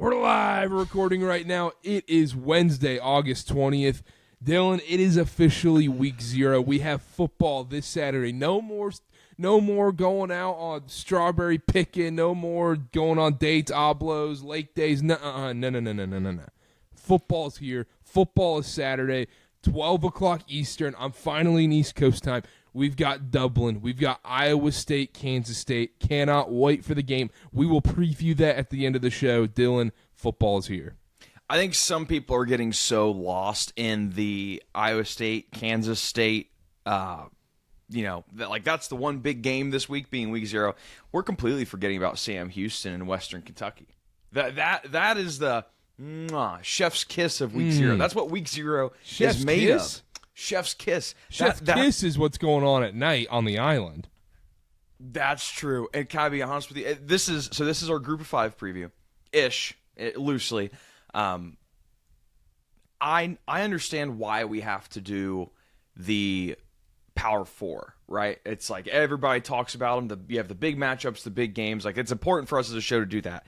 We're live recording right now. It is Wednesday, August 20th. Dylan, it is officially week 0. We have football this Saturday. No more going out on strawberry picking. No more going on dates, oblos, lake days. No. Football's here. Football is Saturday, 12 o'clock Eastern. I'm finally in East Coast time. We've got Dublin. We've got Iowa State, Kansas State. Cannot wait for the game. We will preview that at the end of the show. Dylan, football is here. I think some people are getting so lost in the Iowa State, Kansas State, that's the one big game this week being week 0. We're completely forgetting about Sam Houston in Western Kentucky. That is the chef's kiss of week 0. That's what week 0 is made of. Chef's kiss. Chef's kiss is what's going on at night on the island. That's true. And can I be honest with you? This is our Group of 5 preview, loosely. I understand why we have to do the Power 4, right? It's like everybody talks about them. You have the big matchups, the big games. Like, it's important for us as a show to do that.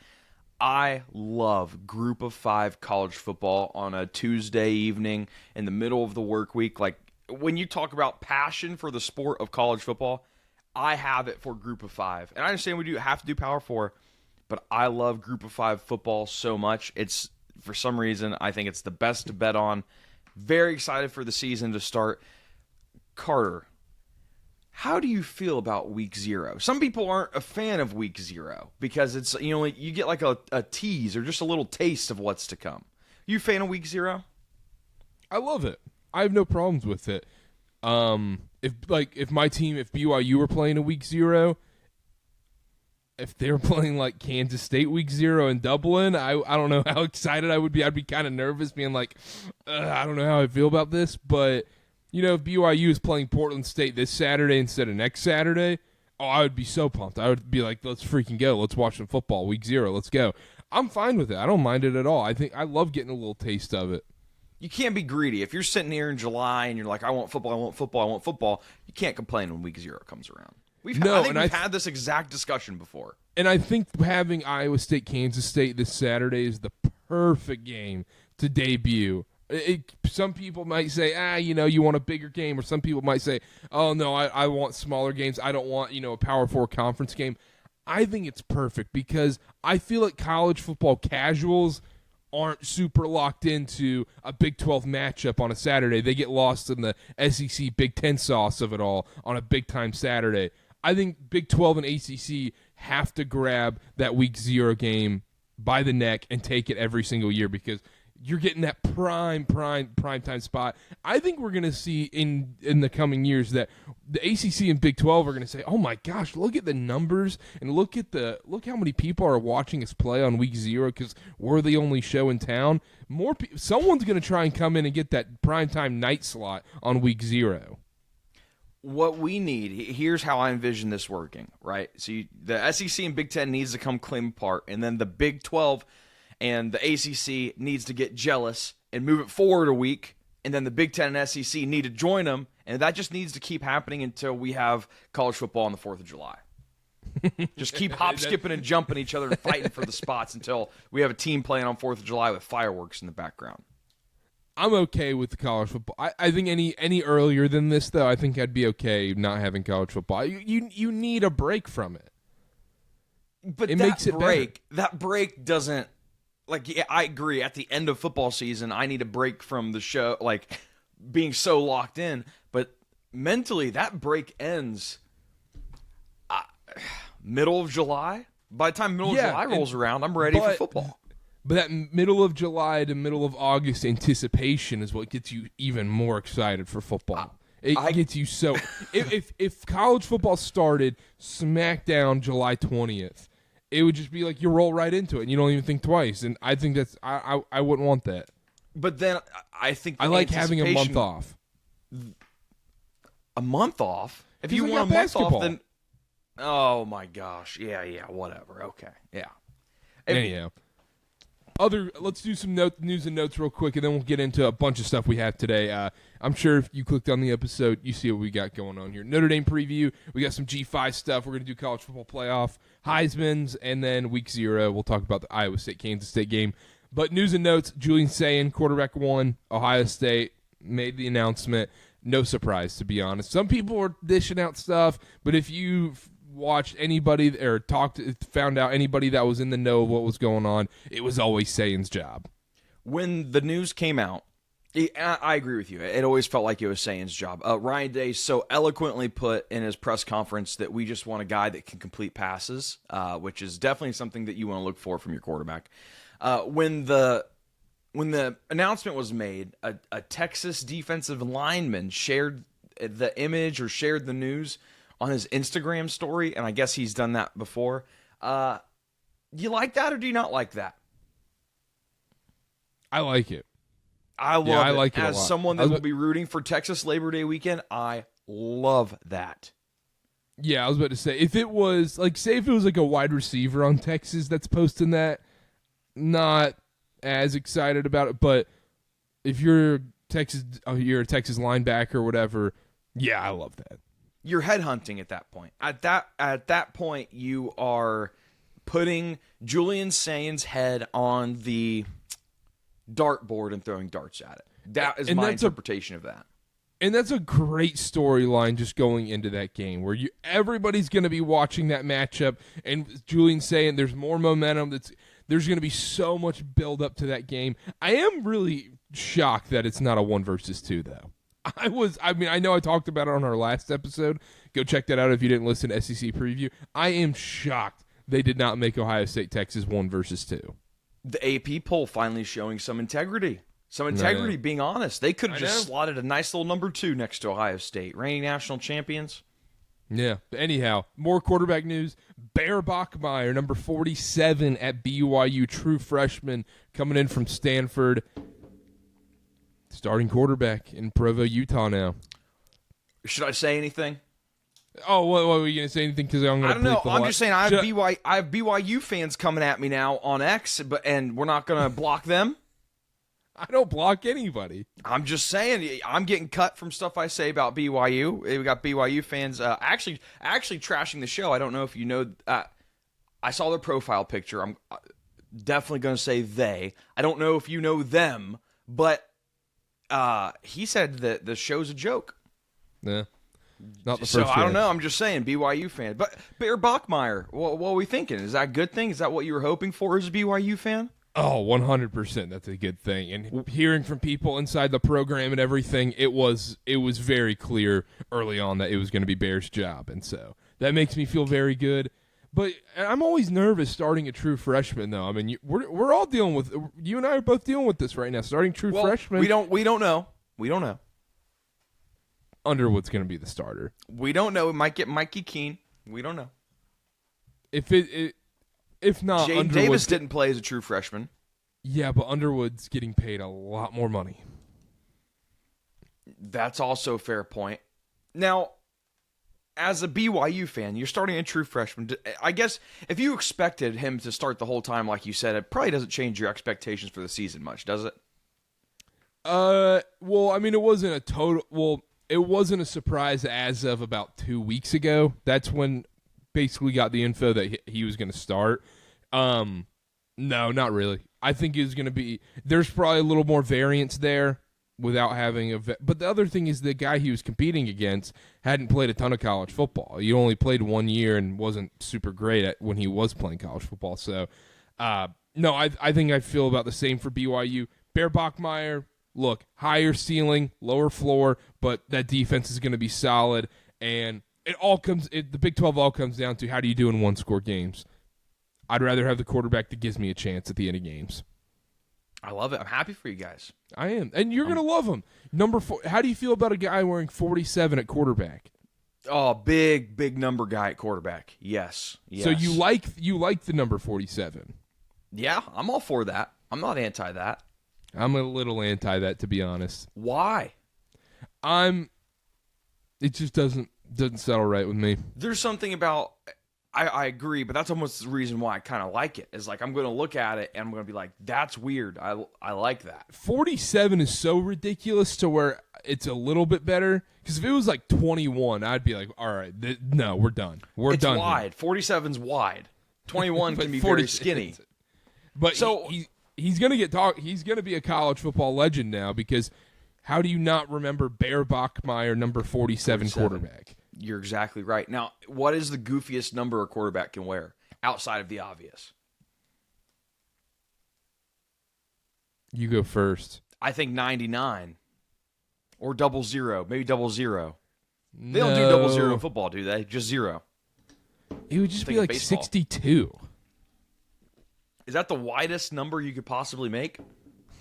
I love Group of 5 college football on a Tuesday evening in the middle of the work week. Like, when you talk about passion for the sport of college football, I have it for Group of 5. And I understand we do have to do Power 4, but I love Group of 5 football so much. It's, for some reason, I think it's the best to bet on. Very excited for the season to start. Karter, how do you feel about week 0? Some people aren't a fan of week 0 because it's, you get like a tease or just a little taste of what's to come. You a fan of week 0? I love it. I have no problems with it. If my team, if BYU were playing a week 0, if they were playing like Kansas State week 0 in Dublin, I don't know how excited I would be. I'd be kind of nervous being like, I don't know how I feel about this, but if BYU is playing Portland State this Saturday instead of next Saturday, I would be so pumped. I would be like, let's freaking go. Let's watch some football. Week 0, let's go. I'm fine with it. I don't mind it at all. I love getting a little taste of it. You can't be greedy. If you're sitting here in July and you're like, I want football, you can't complain when week 0 comes around. We've had this exact discussion before. And I think having Iowa State, Kansas State this Saturday is the perfect game to debut. Some people might say, you want a bigger game, or some people might say, oh, no, I want smaller games. I don't want, a Power 4 conference game. I think it's perfect because I feel like college football casuals aren't super locked into a Big 12 matchup on a Saturday. They get lost in the SEC Big 10 sauce of it all on a big-time Saturday. I think Big 12 and ACC have to grab that week 0 game by the neck and take it every single year because you're getting that prime time spot. I think we're going to see in the coming years that the ACC and Big 12 are going to say, "Oh my gosh, look at the numbers and look how many people are watching us play on week 0 because we're the only show in town." Someone's going to try and come in and get that primetime night slot on week 0. What we need, here's how I envision this working, right? So the SEC and Big 10 needs to come claim apart, and then the Big 12 and the ACC needs to get jealous and move it forward a week, and then the Big 10 and SEC need to join them, and that just needs to keep happening until we have college football on the 4th of July. Just keep hop, skipping, and jumping each other and fighting for the spots until we have a team playing on 4th of July with fireworks in the background. I'm okay with the college football. I think any earlier than this, though, I think I'd be okay not having college football. You need a break from it. But it makes it better. That break doesn't... I agree. At the end of football season, I need a break from the show, being so locked in. But mentally, that break ends middle of July. By the time middle of July rolls around, I'm ready for football. But that middle of July to middle of August anticipation is what gets you even more excited for football. It gets you so... if college football started smack down July 20th, it would just be like you roll right into it and you don't even think twice. And I think that's... I wouldn't want that. But then I think... I like having a month off. A month off? If you want a month off, then... Oh, my gosh. Yeah, whatever. Okay. Yeah. Anyhow. let's do some news and notes real quick, and then we'll get into a bunch of stuff we have today. I'm sure if you clicked on the episode, you see what we got going on here. Notre Dame preview. We got some G-5 stuff. We're going to do college football playoff, Heisman's, and then week 0, we'll talk about the Iowa State-Kansas State game. But news and notes, Julian Sayin, quarterback 1, Ohio State, made the announcement. No surprise, to be honest. Some people are dishing out stuff, but if you watched anybody or found out anybody that was in the know of what was going on, it was always Sayin's job. When the news came out, I agree with you. It always felt like it was Sayin's job. Ryan Day so eloquently put in his press conference that we just want a guy that can complete passes, which is definitely something that you want to look for from your quarterback. When the announcement was made, a Texas defensive lineman shared the image or shared the news on his Instagram story, and I guess he's done that before. Do you like that or do you not like that? I like it. I love it. I like it As a lot. someone that will be rooting for Texas Labor Day weekend, I love that. Yeah, I was about to say, if it was, say if it was a wide receiver on Texas that's posting that, not as excited about it, but if you're a Texas linebacker or whatever, yeah, I love that. You're headhunting at that point. At that point, you are putting Julian Sayin's head on the dartboard and throwing darts at it. That is my interpretation of that. And that's a great storyline just going into that game where everybody's going to be watching that matchup, and Julian Sayin, there's more momentum. There's going to be so much build up to that game. I am really shocked that it's not a 1 versus 2 though. I know I talked about it on our last episode. Go check that out if you didn't listen to SEC preview. I am shocked they did not make Ohio State Texas 1 versus 2. The AP poll finally showing some integrity. Being honest. They could have just slotted a nice little number 2 next to Ohio State. Reigning national champions. Yeah. But anyhow, more quarterback news. Bear Bachmeier, number 47 at BYU, true freshman, coming in from Stanford. Starting quarterback in Provo, Utah now. Should I say anything? Oh, what were you going to say anything? Because I'm going to I don't know. I'm just saying I have BYU fans coming at me now on X, and we're not going to block them. I don't block anybody. I'm just saying I'm getting cut from stuff I say about BYU. We got BYU fans actually trashing the show. I don't know if you know. I saw their profile picture. I'm definitely going to say they. I don't know if you know them, but he said that the show's a joke. Yeah. Not the first so I don't know. I'm just saying, BYU fan. But Bear Bachmeier, what are we thinking? Is that a good thing? Is that what you were hoping for as a BYU fan? Oh, 100%. That's a good thing. And hearing from people inside the program and everything, it was very clear early on that it was going to be Bear's job. And so that makes me feel very good. But I'm always nervous starting a true freshman, though. I mean, we're all dealing with – you and I are both dealing with this right now, starting true freshman. We don't know. We don't know. Underwood's going to be the starter. We don't know. It might get Mikey Keene. We don't know. If not, Jaden Davis didn't play as a true freshman. Yeah, but Underwood's getting paid a lot more money. That's also a fair point. Now, as a BYU fan, you're starting a true freshman. I guess if you expected him to start the whole time, like you said, it probably doesn't change your expectations for the season much, does it? Well, I mean, it wasn't a total. Well, it wasn't a surprise as of about 2 weeks ago. That's when basically got the info that he was going to start. No, not really. I think it's going to be. There's probably a little more variance there without having a. But the other thing is the guy he was competing against hadn't played a ton of college football. He only played 1 year and wasn't super great at when he was playing college football. So, no, I think I feel about the same for BYU. Bear Bachmeier. Look, higher ceiling, lower floor, but that defense is going to be solid. And the Big 12 all comes down to how do you do in 1-score games. I'd rather have the quarterback that gives me a chance at the end of games. I love it. I'm happy for you guys. I am. And you're going to love him. Number 4. How do you feel about a guy wearing 47 at quarterback? Oh, big number guy at quarterback. Yes. So you like the number 47? Yeah, I'm all for that. I'm not anti that. I'm a little anti that, to be honest. Why? It just doesn't settle right with me. There's something about I agree, but that's almost the reason why I kind of like it. Is like I'm going to look at it and I'm going to be like, that's weird. I like that. 47 is so ridiculous to where it's a little bit better. Because if it was like 21, I'd be like, all right, no, we're done. We're done. It's wide. 47's wide. 21 can be 40, very skinny. But so he's going to he's going to be a college football legend now, because how do you not remember Bear Bachmeier, number 47 quarterback? You're exactly right. Now, what is the goofiest number a quarterback can wear outside of the obvious? You go first. I think 99 or 00, maybe 00. No. They don't do 00 in football, do they? Just 0. It would just be like baseball. 62. Is that the widest number you could possibly make?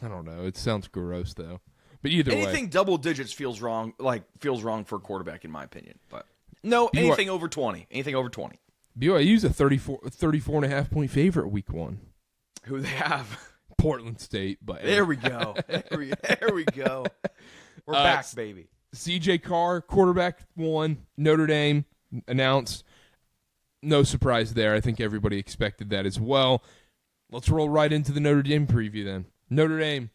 I don't know. It sounds gross though. But either anything way, double digits feels wrong. Feels wrong for a quarterback, in my opinion. But no, anything over 20. Anything over 20. BYU's a 34.5 point favorite week 1. Who they have? Portland State. But there we go. There we go. We're back, baby. CJ Carr, quarterback 1. Notre Dame announced. No surprise there. I think everybody expected that as well. Let's roll right into the Notre Dame preview then. Notre Dame.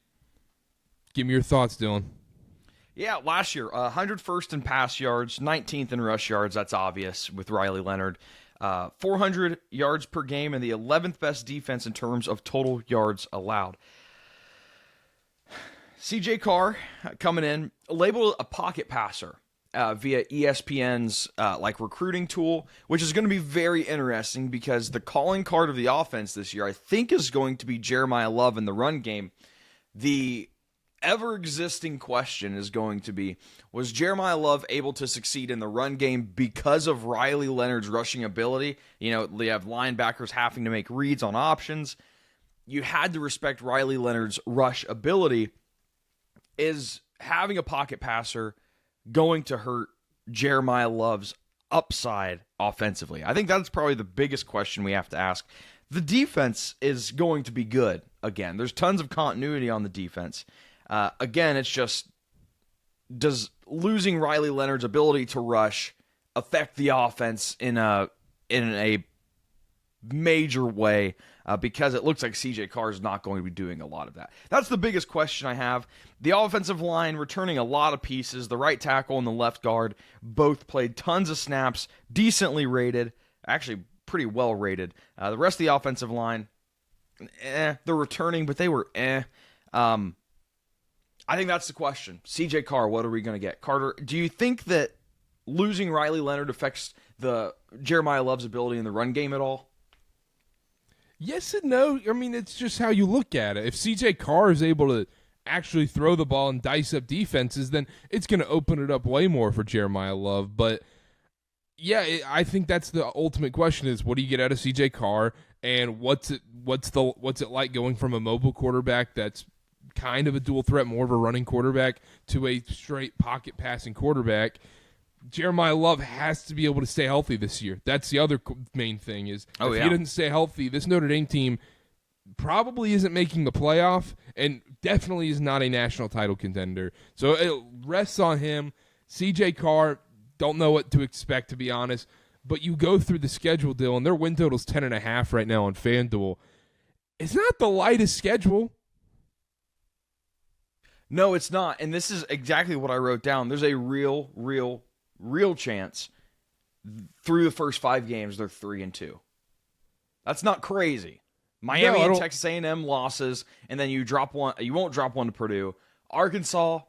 Give me your thoughts, Dylan. Yeah, last year, 101st in pass yards, 19th in rush yards. That's obvious with Riley Leonard. 400 yards per game and the 11th best defense in terms of total yards allowed. CJ Carr coming in, labeled a pocket passer via ESPN's recruiting tool, which is going to be very interesting because the calling card of the offense this year, I think, is going to be Jeremiah Love in the run game. The ever-existing question is going to be, was Jeremiah Love able to succeed in the run game because of Riley Leonard's rushing ability? You know, they have linebackers having to make reads on options. You had to respect Riley Leonard's rush ability. Is having a pocket passer going to hurt Jeremiah Love's upside offensively? I think that's probably the biggest question we have to ask. The defense is going to be good. Again, there's tons of continuity on the defense. Again, it's just, does losing Riley Leonard's ability to rush affect the offense in a major way? Because it looks like CJ Carr is not going to be doing a lot of that. That's the biggest question I have. The offensive line returning a lot of pieces. The right tackle and the left guard both played tons of snaps, decently rated, actually pretty well rated. The rest of the offensive line, they're returning, but they were I think that's the question. CJ Carr, what are we going to get? Karter, do you think that losing Riley Leonard affects the Jeremiah Love's ability in the run game at all? Yes and no. I mean, it's just how you look at it. If CJ Carr is able to actually throw the ball and dice up defenses, then it's going to open it up way more for Jeremiah Love. But yeah, I think that's the ultimate question: is what do you get out of CJ Carr, and what's it like going from a mobile quarterback that's kind of a dual threat, more of a running quarterback, to a straight pocket passing quarterback? Jeremiah Love has to be able to stay healthy this year. That's the other main thing is if he doesn't stay healthy, this Notre Dame team probably isn't making the playoff and definitely is not a national title contender. So it rests on him. CJ Carr, don't know what to expect, to be honest. But you go through the schedule, Dylan, their win total's 10.5 right now on FanDuel. It's not the lightest schedule. No, it's not. And this is exactly what I wrote down. There's a real chance through the first 5 games they're 3-2. That's not crazy. Miami and Texas A&M losses, and then you drop one. You won't drop one to Purdue. Arkansas,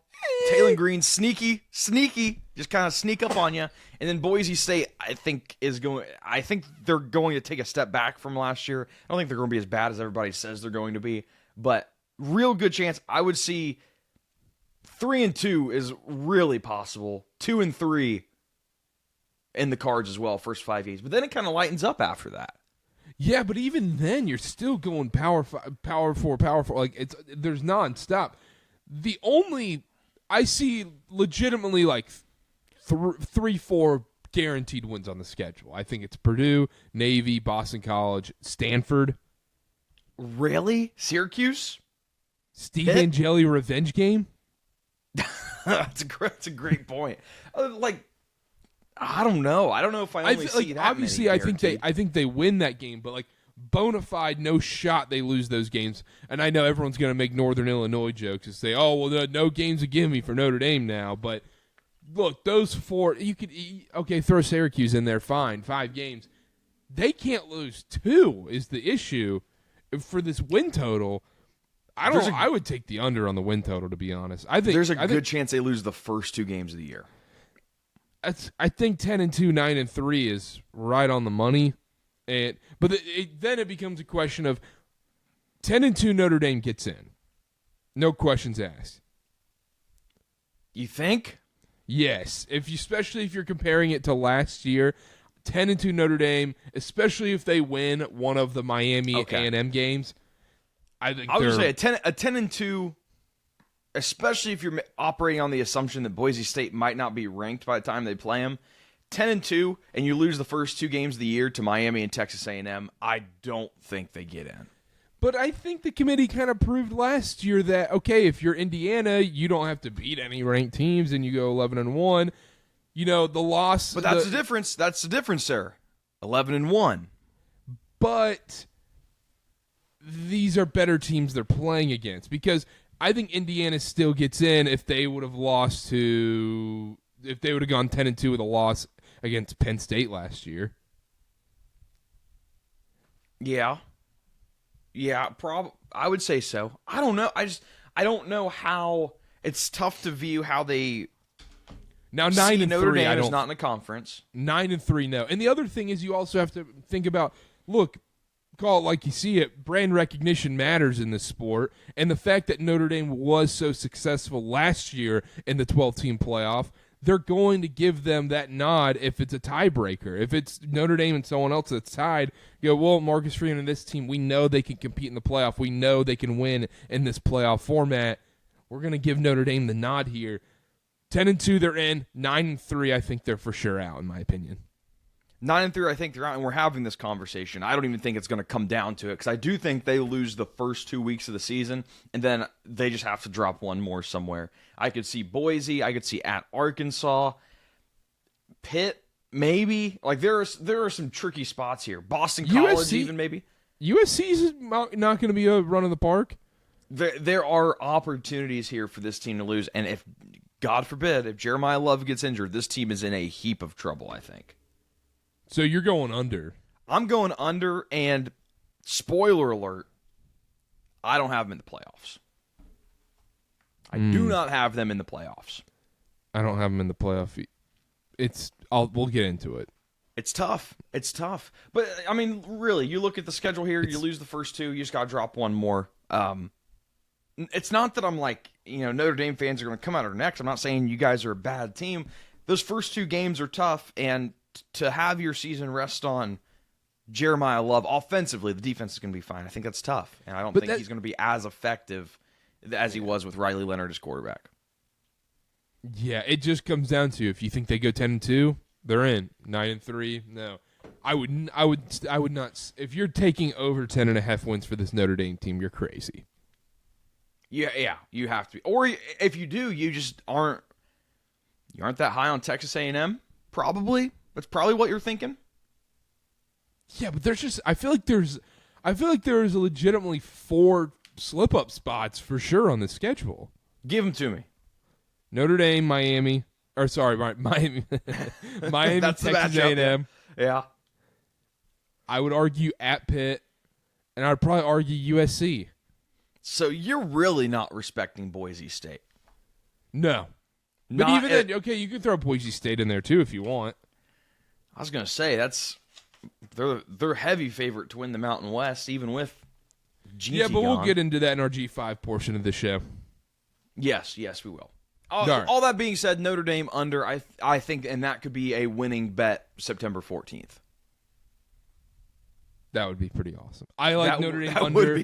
Taylor Green, sneaky, just kind of sneak up on you. And then Boise State, I think they're going to take a step back from last year. I don't think they're going to be as bad as everybody says they're going to be, but real good chance. I would see 3-2 is really possible. 2-3 in the cards as well, first 5 games. But then it kind of lightens up after that. Yeah, but even then, you're still going power 4. Like there's nonstop. The only I see legitimately like 3-4 guaranteed wins on the schedule. I think it's Purdue, Navy, Boston College, Stanford. Really? Syracuse? Steve Angeli revenge game? That's a great point. I don't know. I don't know if I only see that obviously, many I think they win that game, but like bona fide, no shot they lose those games. And I know everyone's going to make Northern Illinois jokes and say, "Oh, well, no game's a gimme for Notre Dame now." But look, those 4, you could throw Syracuse in there, fine, 5 games. They can't lose 2 is the issue for this win total. I would take the under on the win total, to be honest. I think there's a good chance they lose the first 2 games of the year. I think 10-2, 9-3 is right on the money, then it becomes a question of 10-2 Notre Dame gets in, no questions asked. You think? Yes, especially if you're comparing it to last year, 10-2 Notre Dame, especially if they win one of the Miami A&M games. I would say a 10-2. Especially if you're operating on the assumption that Boise State might not be ranked by the time they play them, 10-2, and you lose the first 2 games of the year to Miami and Texas A&M, I don't think they get in. But I think the committee kind of proved last year that, okay, if you're Indiana, you don't have to beat any ranked teams, and you go 11-1. You know, the loss. But that's the difference. That's the difference, sir. 11-1. But these are better teams they're playing against, because I think Indiana still gets in if they would have gone 10-2 with a loss against Penn State last year. Yeah, I would say so. I don't know. I don't know how. It's tough to view how they. Now 9-3, Notre Dame is not in the conference. 9-3, no. And the other thing is, you also have to think about. Look, call it like you see it. Brand recognition matters in this sport, and the fact that Notre Dame was so successful last year in the 12-team playoff, they're going to give them that nod if it's a tiebreaker. If it's Notre Dame and someone else that's tied, you go, well, Marcus Freeman and this team, we know they can compete in the playoff. We know they can win in this playoff format. We're going to give Notre Dame the nod here. 10-2, they're in. 9-3, I think they're for sure out, in my opinion. 9-3, I think they're out, and we're having this conversation. I don't even think it's going to come down to it, because I do think they lose the first 2 weeks of the season, and then they just have to drop one more somewhere. I could see Boise. I could see at Arkansas. Pitt, maybe. Like, there are some tricky spots here. Boston College, even maybe. USC's not going to be a run in the park. There are opportunities here for this team to lose, and if, God forbid, if Jeremiah Love gets injured, this team is in a heap of trouble, I think. So you're going under. I'm going under, and spoiler alert, I don't have them in the playoffs. I do not have them in the playoffs. I don't have them in the playoff. We'll get into it. It's tough. But, I mean, really, you look at the schedule here, you lose the first 2, you just got to drop one more. It's not that I'm like, Notre Dame fans are going to come out of their necks. I'm not saying you guys are a bad team. Those first 2 games are tough, and to have your season rest on Jeremiah Love offensively, the defense is going to be fine. I think that's tough, and I don't think he's going to be as effective as he was with Riley Leonard as quarterback. Yeah, it just comes down to if you think they go 10-2, they're in. 9-3, no. I would not. If you're taking over 10.5 wins for this Notre Dame team, you're crazy. Yeah, you have to be. Or if you do, you just aren't. You aren't that high on Texas A&M. Probably. That's probably what you're thinking. Yeah, but I feel like there's legitimately 4 slip-up spots for sure on the schedule. Give them to me. Notre Dame, Miami. Miami, That's Texas A&M. Yeah. I would argue at Pitt, and I would probably argue USC. So you're really not respecting Boise State? No. But even then, okay, you can throw Boise State in there too if you want. I was going to say, they're heavy favorite to win the Mountain West, even with G-5. Yeah, but we'll get into that in our G5 portion of the show. Yes, we will. All that being said, Notre Dame under, I think, and that could be a winning bet September 14th. That would be pretty awesome. I like Notre Dame under.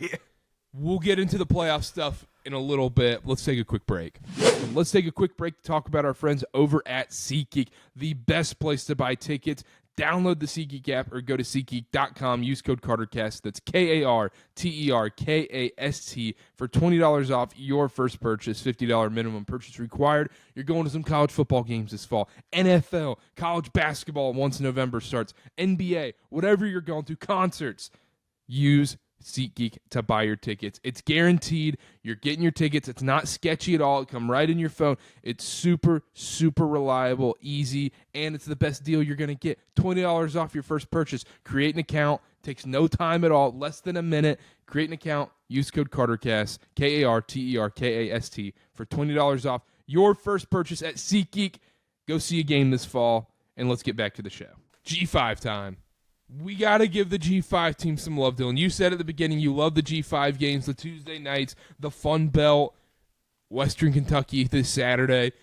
We'll get into the playoff stuff in a little bit. Let's take a quick break. Let's take a quick break to talk about our friends over at SeatGeek, the best place to buy tickets. Download the SeatGeek app or go to SeatGeek.com. Use code CarterCast. That's KarterKast for $20 off your first purchase. $50 minimum purchase required. You're going to some college football games this fall. NFL, college basketball once November starts. NBA, whatever you're going to. Concerts. Use SeatGeek to buy your tickets. It's guaranteed. You're getting your tickets. It's not sketchy at all. It come right in your phone. It's super, super reliable, easy, and it's the best deal you're going to get. $20 off your first purchase. Create an account. Takes no time at all. Less than a minute. Create an account. Use code CarterCast, KarterKast, for $20 off your first purchase at SeatGeek. Go see a game this fall, and let's get back to the show. G5 time. We got to give the G5 team some love, Dylan. You said at the beginning you love the G5 games, the Tuesday nights, the Fun Belt, Western Kentucky this Saturday.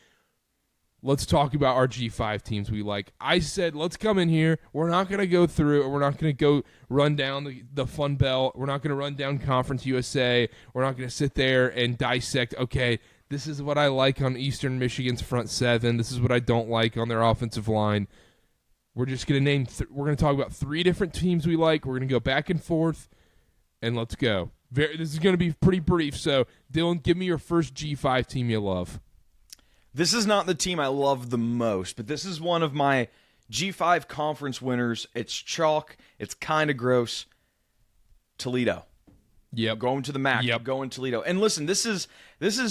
Let's talk about our G5 teams we like. I said, let's come in here. We're not going to go through it. We're not going to go run down the Fun Belt. We're not going to run down Conference USA. We're not going to sit there and dissect, okay, this is what I like on Eastern Michigan's front seven. This is what I don't like on their offensive line. We're just going to name we're going to talk about 3 different teams we like. We're going to go back and forth, and let's go. This is going to be pretty brief. So, Dylan, give me your first G5 team you love. This is not the team I love the most, but this is one of my G5 conference winners. It's chalk. It's kind of gross. Toledo. Yep. Going to the MAC. Yep. Going Toledo. And listen, this is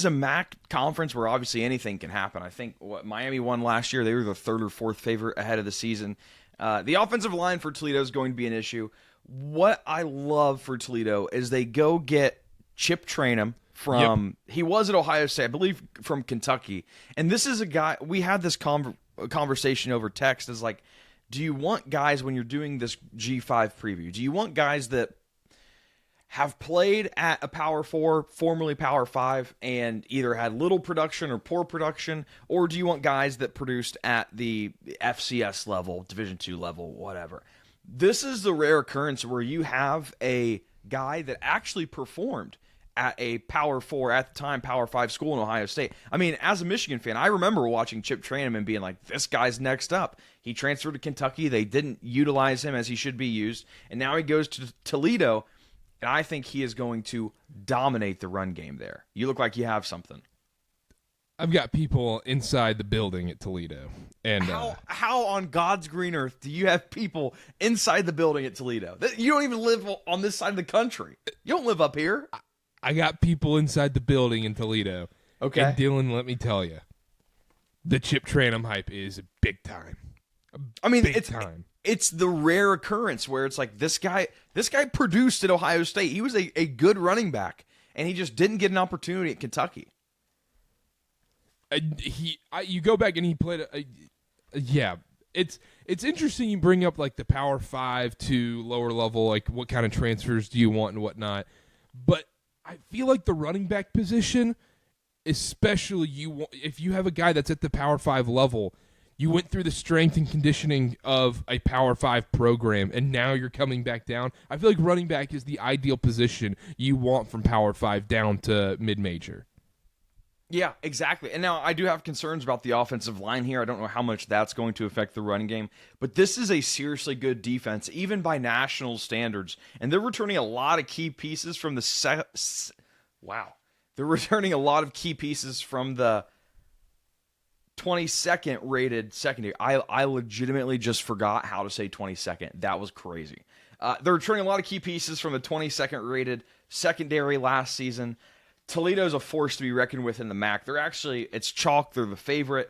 a MAC conference where obviously anything can happen. I think Miami won last year. They were the 3rd or 4th favorite ahead of the season. The offensive line for Toledo is going to be an issue. What I love for Toledo is they go get Chip Trainum from, he was at Ohio State, I believe from Kentucky. And this is a guy, we had this conversation over text, is like, do you want guys when you're doing this G5 preview, do you want guys that have played at a Power 4, formerly Power 5, and either had little production or poor production, or do you want guys that produced at the FCS level, Division II level, whatever? This is the rare occurrence where you have a guy that actually performed at a Power 4, at the time, Power 5 school in Ohio State. I mean, as a Michigan fan, I remember watching Chip Trainum and being like, this guy's next up. He transferred to Kentucky. They didn't utilize him as he should be used, and now he goes to Toledo. And I think he is going to dominate the run game there. You look like you have something. I've got people inside the building at Toledo. And how on God's green earth do you have people inside the building at Toledo? You don't even live on this side of the country. You don't live up here. I got people inside the building in Toledo. Okay. And Dylan, let me tell you, the Chip Trainum hype is big time. It's the rare occurrence where it's like this guy produced at Ohio State. He was a good running back, and he just didn't get an opportunity at Kentucky. You go back and he played. It's interesting. You bring up like the Power 5 to lower level, like what kind of transfers do you want and whatnot. But I feel like the running back position, especially if you have a guy that's at the Power 5 level. You went through the strength and conditioning of a Power 5 program, and now you're coming back down. I feel like running back is the ideal position you want from Power 5 down to mid-major. Yeah, exactly. And now I do have concerns about the offensive line here. I don't know how much that's going to affect the running game. But this is a seriously good defense, even by national standards. And they're returning a lot of key pieces from the They're returning a lot of key pieces from the 22nd rated secondary. I legitimately just forgot how to say 22nd. That was crazy. They're returning a lot of key pieces from the 22nd rated secondary last season. Toledo's a force to be reckoned with in the MAC. It's chalk. They're the favorite.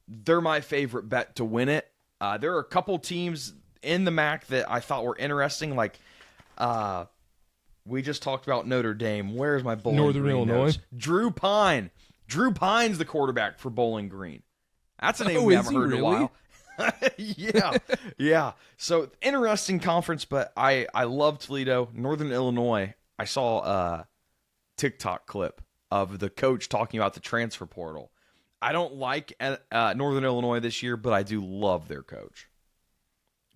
They're my favorite bet to win it. There are a couple teams in the MAC that I thought were interesting. Like, we just talked about Notre Dame. Where's my Bowling Northern Green Illinois? notes? Drew Pine. Drew Pine's the quarterback for Bowling Green. That's a name we haven't heard in a while. Yeah. So, interesting conference, but I love Toledo. Northern Illinois, I saw a TikTok clip of the coach talking about the transfer portal. I don't like Northern Illinois this year, but I do love their coach.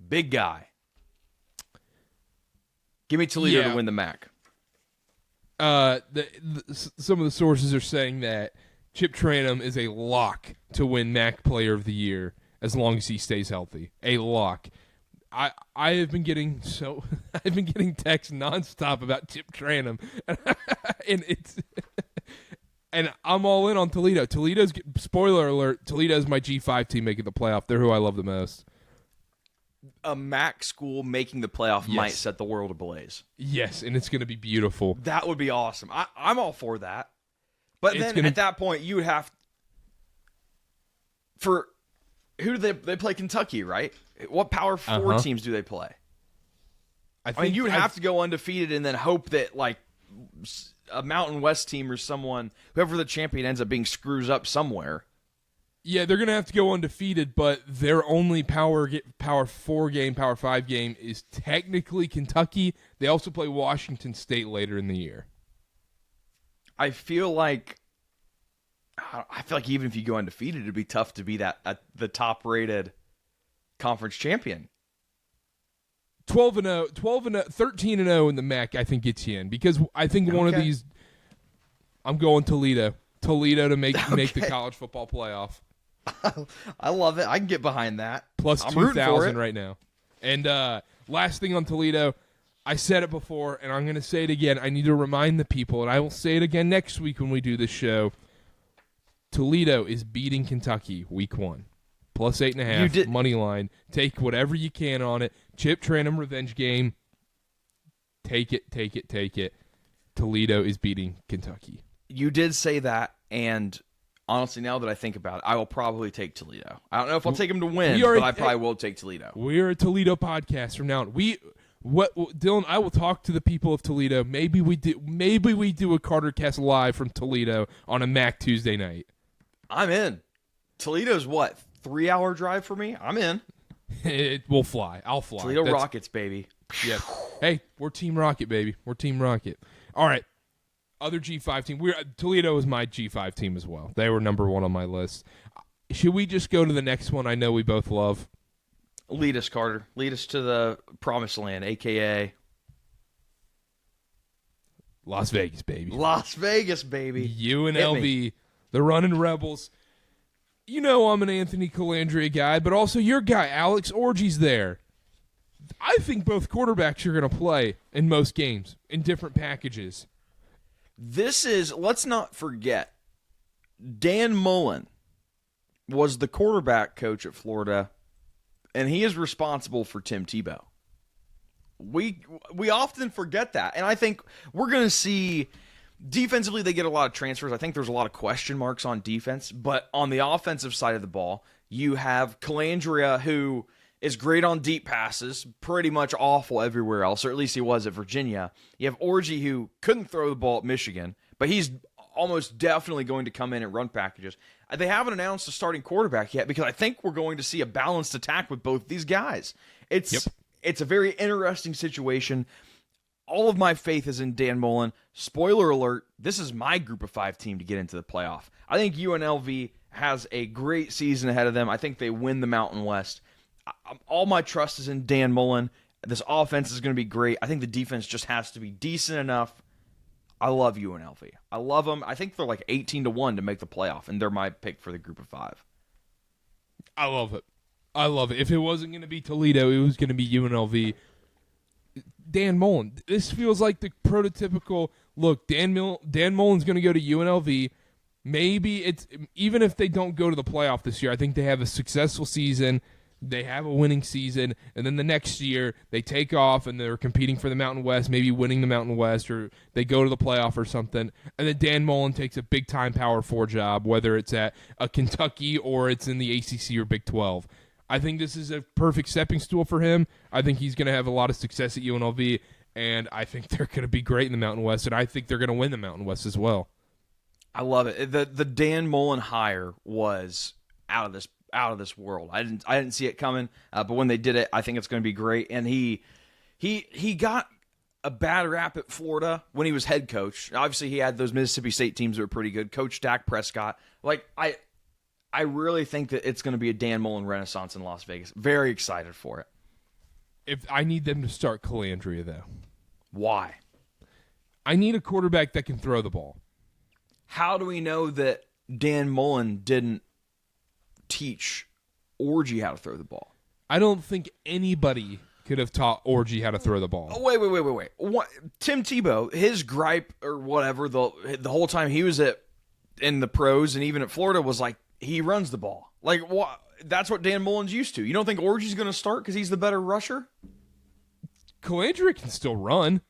Big guy. Give me Toledo to win the MAC. Some of the sources are saying that Chip Trainum is a lock to win MAC Player of the Year. as long as he stays healthy. A lock. I have been getting I've been getting texts nonstop about Chip Tranum, and I'm all in on Toledo. Spoiler alert, Toledo's my G5 team making the playoff. They're who I love the most. A MAC school making the playoff might set the world ablaze. Yes, and it's going to be beautiful. That would be awesome. I'm all for that. But then at that point, you would have for who do they play? Kentucky, right? What Power 4 teams do they play? I mean, you would have to go undefeated and then hope that like a Mountain West team or someone, whoever the champion ends up being, screws up somewhere. Yeah, they're going to have to go undefeated, but their only Power 4 game, Power 5 game is technically Kentucky. They also play Washington State later in the year. I feel like even if you go undefeated, it'd be tough to be the top-rated conference champion. 12-0, 13-0 in the MAC, I think gets you in, because I think one of these. I'm going Toledo to make the college football playoff. I love it. I can get behind that. Plus 2,000 right now. And last thing on Toledo, I said it before, and I'm going to say it again. I need to remind the people, and I will say it again next week when we do this show. Toledo is beating Kentucky week 1. Plus 8.5, money line. Take whatever you can on it. Chip Tranum revenge game. Take it. Toledo is beating Kentucky. You did say that, and honestly, now that I think about it, I will probably take Toledo. I don't know if I'll take them to win, but I probably will take Toledo. We're a Toledo podcast from now on. Dylan, I will talk to the people of Toledo. Maybe we do a Karter cast live from Toledo on a MAC Tuesday night. I'm in. Toledo's what? 3-hour drive for me? I'm in. It will fly. I'll fly. Toledo Rockets, baby. Yeah. Hey, we're Team Rocket, baby. We're Team Rocket. All right. Other G5 team. Toledo is my G5 team as well. They were number 1 on my list. Should we just go to the next one I know we both love? Lead us, Karter. Lead us to the promised land, a.k.a. Las Vegas, baby. Las Vegas, baby. UNLV, the running Rebels. You know I'm an Anthony Calandria guy, but also your guy, Alex Orgy's there. I think both quarterbacks are going to play in most games in different packages. Let's not forget, Dan Mullen was the quarterback coach at Florida, and he is responsible for Tim Tebow. We often forget that, and I think we're going to see defensively they get a lot of transfers. I think there's a lot of question marks on defense, but on the offensive side of the ball, you have Calandria, who is great on deep passes, pretty much awful everywhere else, or at least he was at Virginia. You have Orgy, who couldn't throw the ball at Michigan, but he's almost definitely going to come in and run packages. They haven't announced a starting quarterback yet because I think we're going to see a balanced attack with both these guys. It's a very interesting situation. All of my faith is in Dan Mullen. Spoiler alert, this is my group of 5 team to get into the playoff. I think UNLV has a great season ahead of them. I think they win the Mountain West. All my trust is in Dan Mullen. This offense is going to be great. I think the defense just has to be decent enough. I love UNLV. I love them. I think they're like 18-1 to make the playoff, and they're my pick for the group of 5. I love it. If it wasn't going to be Toledo, it was going to be UNLV. Dan Mullen. This feels like the prototypical, look, Dan Mullen's going to go to UNLV. Maybe it's, even if they don't go to the playoff this year, I think they have a successful season. They have a winning season, and then the next year they take off and they're competing for the Mountain West, maybe winning the Mountain West, or they go to the playoff or something. And then Dan Mullen takes a big-time Power 4 job, whether it's at a Kentucky or it's in the ACC or Big 12. I think this is a perfect stepping stool for him. I think he's going to have a lot of success at UNLV, and I think they're going to be great in the Mountain West, and I think they're going to win the Mountain West as well. I love it. The Dan Mullen hire was out of this world. I didn't see it coming, but when they did it, I think it's going to be great. And he got a bad rap at Florida when he was head coach. Obviously, he had those Mississippi State teams that were pretty good. Coach Dak Prescott. Like I really think that it's going to be a Dan Mullen renaissance in Las Vegas. Very excited for it. If I need them to start Calandria, though. Why? I need a quarterback that can throw the ball. How do we know that Dan Mullen didn't teach Orgy how to throw the ball. I don't think anybody could have taught Orgy how to throw the ball. Oh, wait. What, Tim Tebow, his gripe or whatever, the whole time he was in the pros and even at Florida was like, he runs the ball. Like, what? That's what Dan Mullen's used to. You don't think Orgy's going to start because he's the better rusher? Calandria can still run.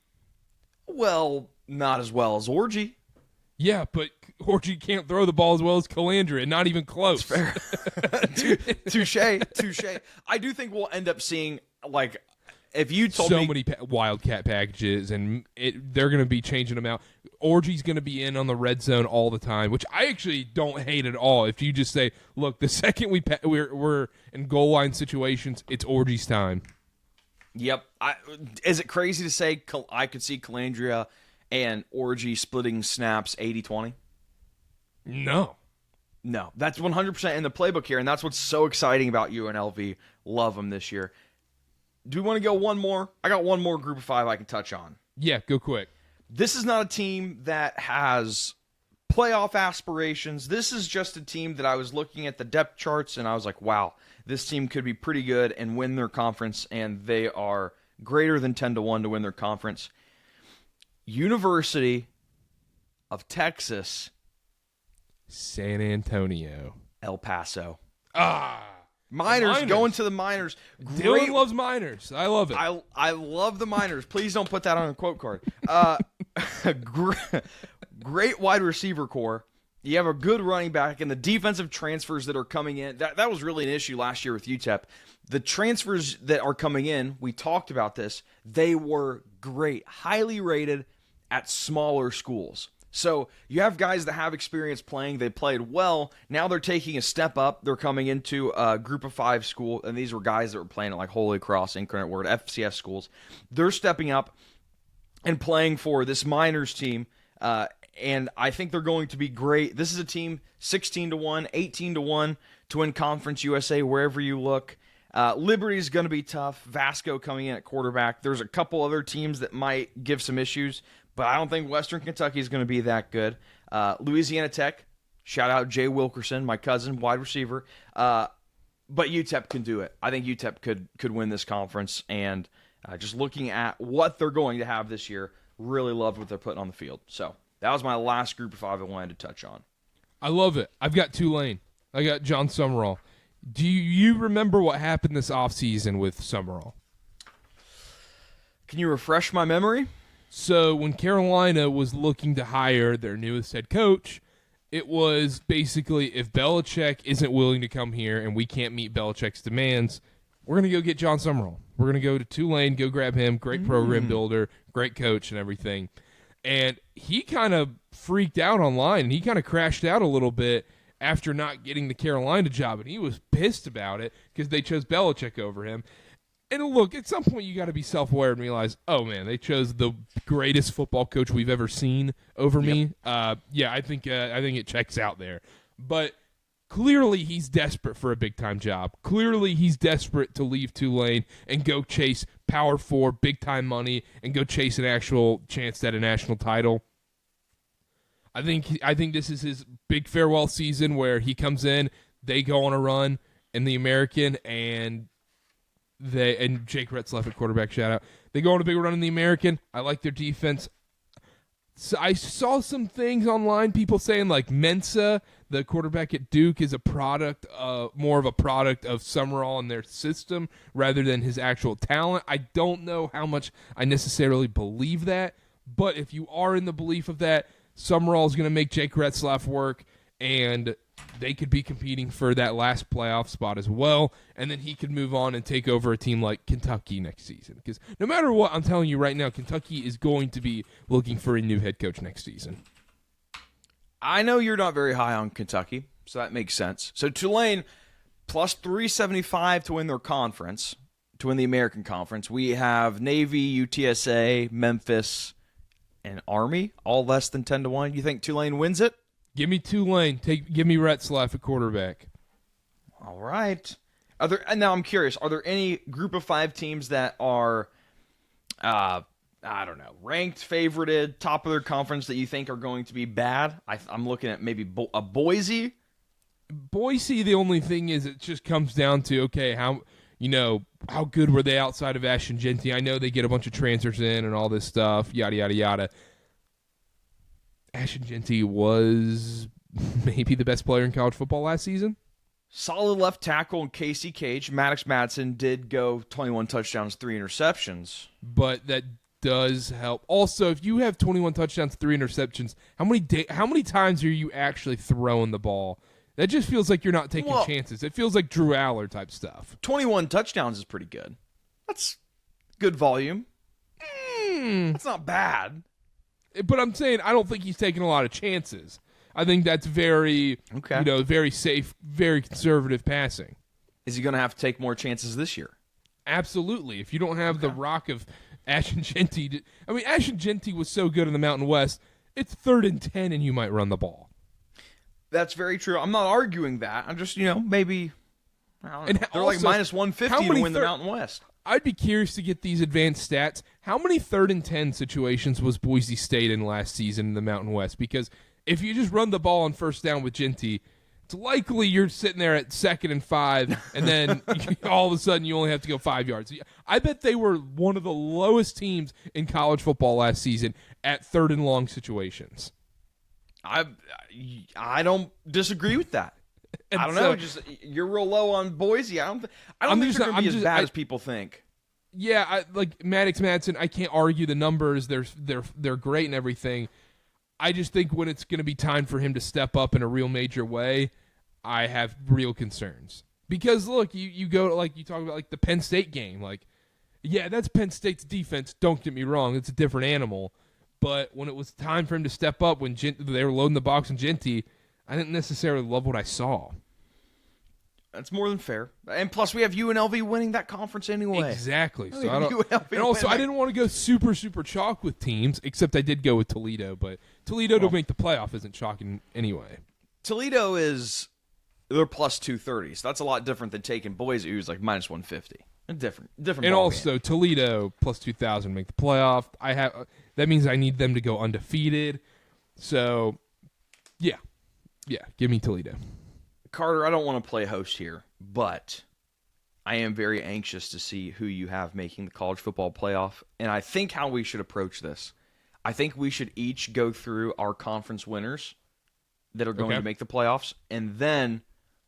Well, not as well as Orgy. Yeah, but Orgy can't throw the ball as well as Calandria. Not even close. Fair. Touche. I do think we'll end up seeing, like, if you told me... So many Wildcat packages, and they're going to be changing them out. Orgy's going to be in on the red zone all the time, which I actually don't hate at all. If you just say, look, the second we're in goal line situations, it's Orgy's time. Yep. Is it crazy to say I could see Calandria and Orgy splitting snaps 80-20? No. That's 100% in the playbook here, and that's what's so exciting about UNLV. Love them this year. Do we want to go one more? I got one more group of 5 I can touch on. Yeah, go quick. This is not a team that has playoff aspirations. This is just a team that I was looking at the depth charts, and I was like, wow, this team could be pretty good and win their conference, and they are greater than 10-1 to win their conference. University of Texas. San Antonio. El Paso. Miners going to the Miners. Dylan loves Miners. I love it. I love the Miners. Please don't put that on a quote card. Great wide receiver core. You have a good running back, and the defensive transfers that are coming in. That was really an issue last year with UTEP. The transfers that are coming in, we talked about this, they were great, highly rated at smaller schools. So you have guys that have experience playing. They played well. Now they're taking a step up. They're coming into a group of 5 school, and these were guys that were playing at like Holy Cross, Incarnate Word, FCS schools. They're stepping up and playing for this Miners team, and I think they're going to be great. This is a team 16-1, 18-1 to win Conference USA wherever you look. Liberty's going to be tough. Vasco coming in at quarterback. There's a couple other teams that might give some issues, but I don't think Western Kentucky is going to be that good. Louisiana Tech, shout out Jay Wilkerson, my cousin, wide receiver. But UTEP can do it. I think UTEP could win this conference, and just looking at what they're going to have this year, really love what they're putting on the field. So that was my last group of 5 I wanted to touch on. I love it. I've got Tulane. I got John Summerall. Do you remember what happened this offseason with Summerall? Can you refresh my memory? So when Carolina was looking to hire their newest head coach, it was basically, if Belichick isn't willing to come here and we can't meet Belichick's demands, we're going to go get John Summerall. We're going to go to Tulane, go grab him, great program builder, great coach and everything. And he kind of freaked out online, and he kind of crashed out a little bit after not getting the Carolina job, and he was pissed about it because they chose Belichick over him. And look, at some point you got to be self-aware and realize, oh man, they chose the greatest football coach we've ever seen over me. Yeah, I think it checks out there. But clearly he's desperate for a big-time job. Clearly he's desperate to leave Tulane and go chase Power 4, big-time money, and go chase an actual chance at a national title. I think this is his big farewell season where he comes in, they go on a run in the American, and Jake Retzlaff at quarterback, shout out. They go on a big run in the American. I like their defense. So I saw some things online, people saying like Mensa, the quarterback at Duke, is more of a product of Summerall and their system rather than his actual talent. I don't know how much I necessarily believe that, but if you are in the belief of that, Summerall is going to make Jake Retzlaff work, and they could be competing for that last playoff spot as well, and then he could move on and take over a team like Kentucky next season. Because no matter what, I'm telling you right now, Kentucky is going to be looking for a new head coach next season. I know you're not very high on Kentucky, so that makes sense. So Tulane, plus 375 to win their conference, to win the American Conference. We have Navy, UTSA, Memphis, and Army, all less than 10-1. You think Tulane wins it? Give me Tulane. Give me Retzlaff at quarterback. All right. And now I'm curious, are there any group of 5 teams that are, I don't know, ranked, favorited, top of their conference that you think are going to be bad? I'm looking at maybe a Boise. Boise, the only thing is it just comes down to, okay, how good were they outside of Ashton Jeanty? I know they get a bunch of transfers in and all this stuff, yada, yada, yada. Ashton Jeanty was maybe the best player in college football last season. Solid left tackle in Casey Cage. Maddox Madsen did go 21 touchdowns, 3 interceptions. But that does help. Also, if you have 21 touchdowns, 3 interceptions, how many times are you actually throwing the ball? That just feels like you're not taking chances. It feels like Drew Aller type stuff. 21 touchdowns is pretty good. That's good volume. That's not bad. But I'm saying I don't think he's taking a lot of chances. I think that's very, very safe, very conservative passing. Is he going to have to take more chances this year? Absolutely. If you don't have the rock of Ashton Jeanty. Ashton Jeanty was so good in the Mountain West, it's 3rd and 10 and you might run the ball. That's very true. I'm not arguing that. I'm just, maybe, I don't know. They're also, like minus 150 to win the Mountain West. I'd be curious to get these advanced stats. How many 3rd and 10 situations was Boise State in last season in the Mountain West? Because if you just run the ball on first down with Jeanty, it's likely you're sitting there at 2nd and 5, and then all of a sudden you only have to go 5 yards. I bet they were one of the lowest teams in college football last season at 3rd and long situations. I don't disagree with that. I don't know. Just you're real low on Boise. I don't think they're going to be as bad as people think. Yeah, like Maddox Madsen, I can't argue the numbers. They're great and everything. I just think when it's going to be time for him to step up in a real major way, I have real concerns. Because look, you go to, like you talk about like the Penn State game. Like, yeah, that's Penn State's defense. Don't get me wrong; it's a different animal. But when it was time for him to step up, when they were loading the box on Jeanty, I didn't necessarily love what I saw. That's more than fair. And plus, we have UNLV winning that conference anyway. Exactly. So I didn't want to go super, super chalk with teams, except I did go with Toledo. But Toledo to make the playoff isn't chalking anyway. Toledo they're plus 230. So that's a lot different than taking Boise, who's like minus 150. Different. And also game. Toledo plus 2,000 make the playoff. That means I need them to go undefeated. So, yeah, give me Toledo. Karter, I don't want to play host here, but I am very anxious to see who you have making the college football playoff. And I think how we should approach this, I think we should each go through our conference winners that are going to make the playoffs, and then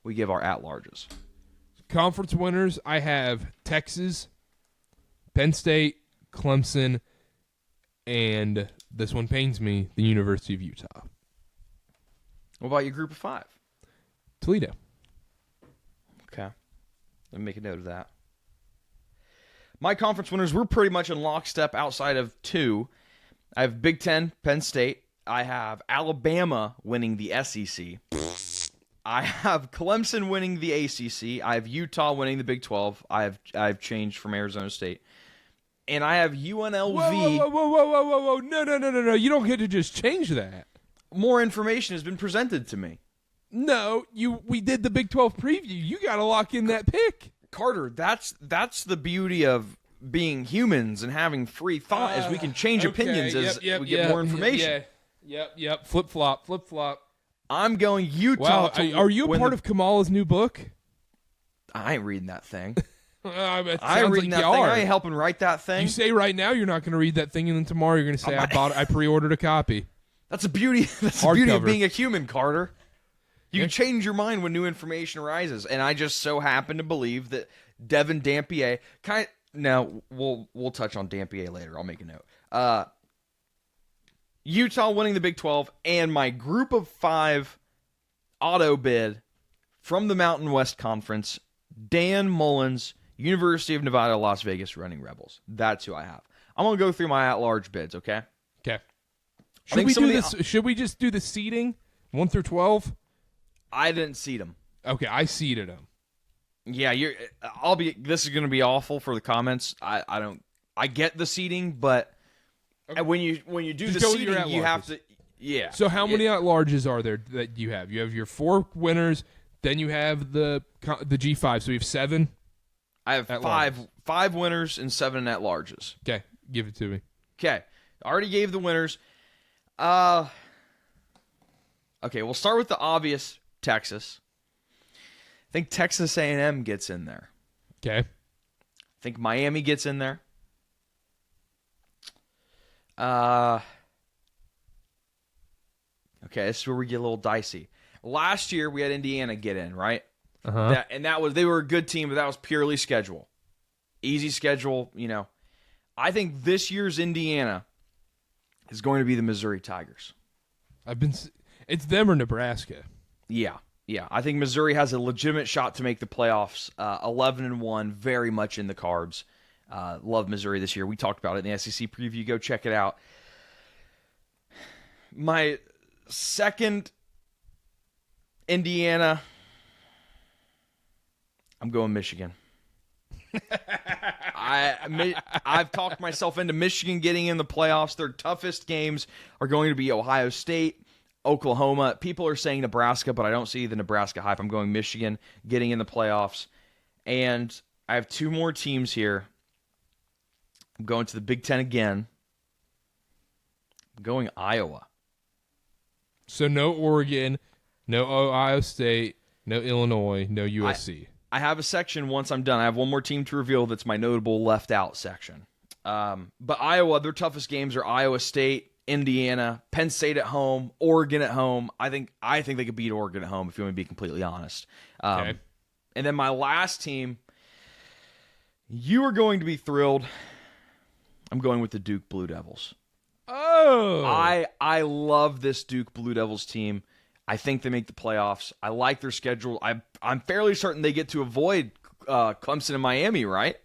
we give our at-larges. Conference winners, I have Texas, Penn State, Clemson, and this one pains me, the University of Utah. What about your group of 5? Toledo. Okay. Let me make a note of that. My conference winners, we're pretty much in lockstep outside of 2. I have Big Ten, Penn State. I have Alabama winning the SEC. I have Clemson winning the ACC. I have Utah winning the Big 12. I've changed from Arizona State. And I have UNLV. Whoa. No. You don't get to just change that. More information has been presented to me. No, we did the Big 12 preview. You got to lock in that pick. Karter, that's the beauty of being humans and having free thought is we can change opinions as we get more information. Yep. Flip-flop. I'm going Utah. Wow, are you a part of Kamala's new book? I ain't reading that thing. I ain't reading that thing. I ain't helping write that thing. You say right now you're not going to read that thing, and then tomorrow you're going to say I pre-ordered a copy. That's the beauty. That's the beauty of being a human, Karter. You can change your mind when new information arises, and I just so happen to believe that Devin Dampier now we'll touch on Dampier later. I'll make a note. Utah winning the Big 12, and my group of 5 auto bid from the Mountain West Conference, Dan Mullins, University of Nevada, Las Vegas Running Rebels. That's who I have. I'm going to go through my at-large bids, okay? Okay. Should we just do the seeding, 1 through 12? I didn't seed them. Okay, I seeded them. Yeah, this is going to be awful for the comments. I get the seeding, but when you do the seeding, you have to. Yeah. So how many at-larges are there that you have? You have your 4 winners, then you have the G-5. So you have 7. I have five winners and 7 at-larges. Okay, give it to me. Okay, I already gave the winners. Okay, we'll start with the obvious, Texas. I think Texas A&M gets in there. Okay. I think Miami gets in there. Okay, this is where we get a little dicey. Last year we had Indiana get in, right? Uh-huh. They were a good team, but that was purely schedule. Easy schedule, I think this year's Indiana is going to be the Missouri Tigers. It's them or Nebraska. Yeah. I think Missouri has a legitimate shot to make the playoffs. 11-1, very much in the cards. Love Missouri this year. We talked about it in the SEC preview. Go check it out. My second, Indiana. I'm going Michigan. I've talked myself into Michigan getting in the playoffs. Their toughest games are going to be Ohio State, Oklahoma. People are saying Nebraska, but I don't see the Nebraska hype. I'm going Michigan getting in the playoffs. And I have two more teams here. I'm going to the Big Ten again. I'm going Iowa. So no Oregon, no Ohio State, no Illinois, no USC. I have a section once I'm done. I have one more team to reveal that's my notable left out section. But Iowa, their toughest games are Iowa State, Indiana, Penn State at home, Oregon at home. I think they could beat Oregon at home if you want to be completely honest. Okay. And then my last team, you are going to be thrilled. I'm going with the Duke Blue Devils. Oh. I love this Duke Blue Devils team. I think they make the playoffs. I like their schedule. I'm fairly certain they get to avoid Clemson and Miami, right?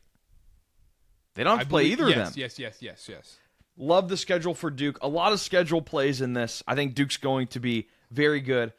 They don't have to play either of them. Yes. Love the schedule for Duke. A lot of schedule plays in this. I think Duke's going to be very good.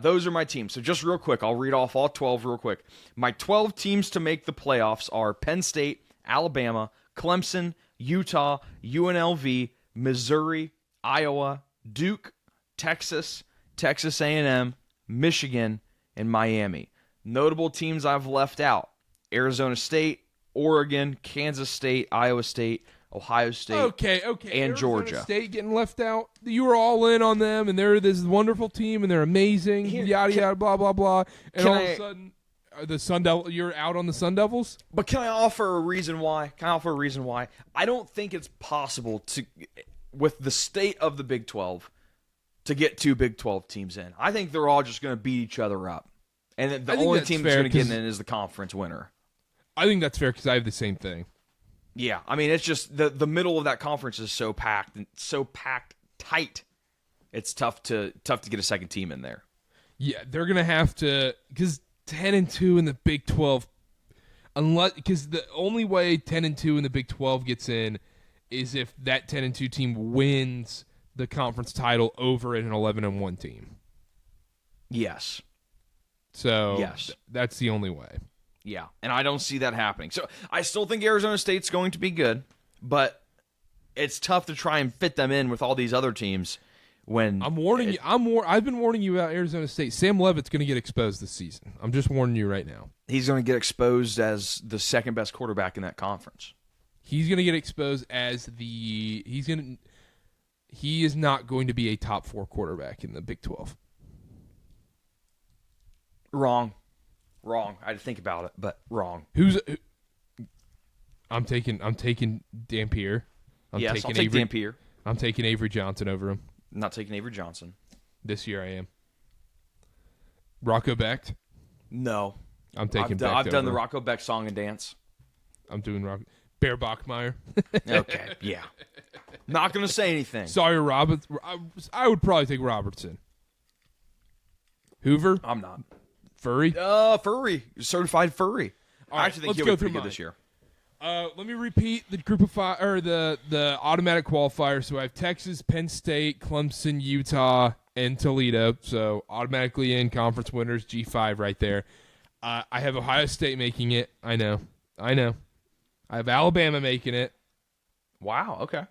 Those are my teams. So just real quick, I'll read off all 12 real quick. My 12 teams to make the playoffs are Penn State, Alabama, Clemson, Utah, UNLV, Missouri, Iowa, Duke, Texas, Texas A&M, Michigan, and Miami. Notable teams I've left out: Arizona State, Oregon, Kansas State, Iowa State, Ohio State, okay, and Arizona Georgia. State getting left out. You were all in on them, and they're this wonderful team, and they're amazing. Yada, blah, blah, blah. And all of a sudden, the Sun Devil, you're out on the Sun Devils? But can I offer a reason why? I don't think it's possible to, with the state of the Big 12, to get two Big 12 teams in. I think they're all just going to beat each other up. And the only team that's going to get in is the conference winner. I think that's fair because I have the same thing. Yeah, I mean, it's just the middle of that conference is so packed and so packed tight. It's tough to get a second team in there. Yeah, they're going to have to, because 10-2 in the Big 12, because the only way 10-2 in the Big 12 gets in is if that 10-2 team wins the conference title over an 11-1 team. Yes. So yes. That's the only way. Yeah, and I don't see that happening. So I still think Arizona State's going to be good, but it's tough to try and fit them in with all these other teams. When I'm warning you, I've been warning you about Arizona State. Sam Levitt's going to get exposed this season. I'm just warning you right now. He's going to get exposed as the second best quarterback in that conference. He's going to get exposed as he is not going to be a top 4 quarterback in the Big 12. Wrong. I had to think about it, but wrong. I'm taking Dampier. Yes, I'll take Dampier. I'm taking Avery Johnson over him. I'm not taking Avery Johnson. This year I am. Rocco Becht? No. I'm taking Becht I've done the over. Rocco Becht song and dance. I'm doing Bear Bachmeier. Okay, yeah. Not going to say anything. Sawyer Roberts. I would probably take Robertson. Hoover? I'm not. Furry? Furry. Certified furry. All right, I actually think let's he'll go be through pretty good mine. this year. Let me repeat the group of five, or the automatic qualifiers. So I have Texas, Penn State, Clemson, Utah, and Toledo. So automatically in conference winners, G5 right there. I have Ohio State making it. I know. I have Alabama making it. Wow. Okay.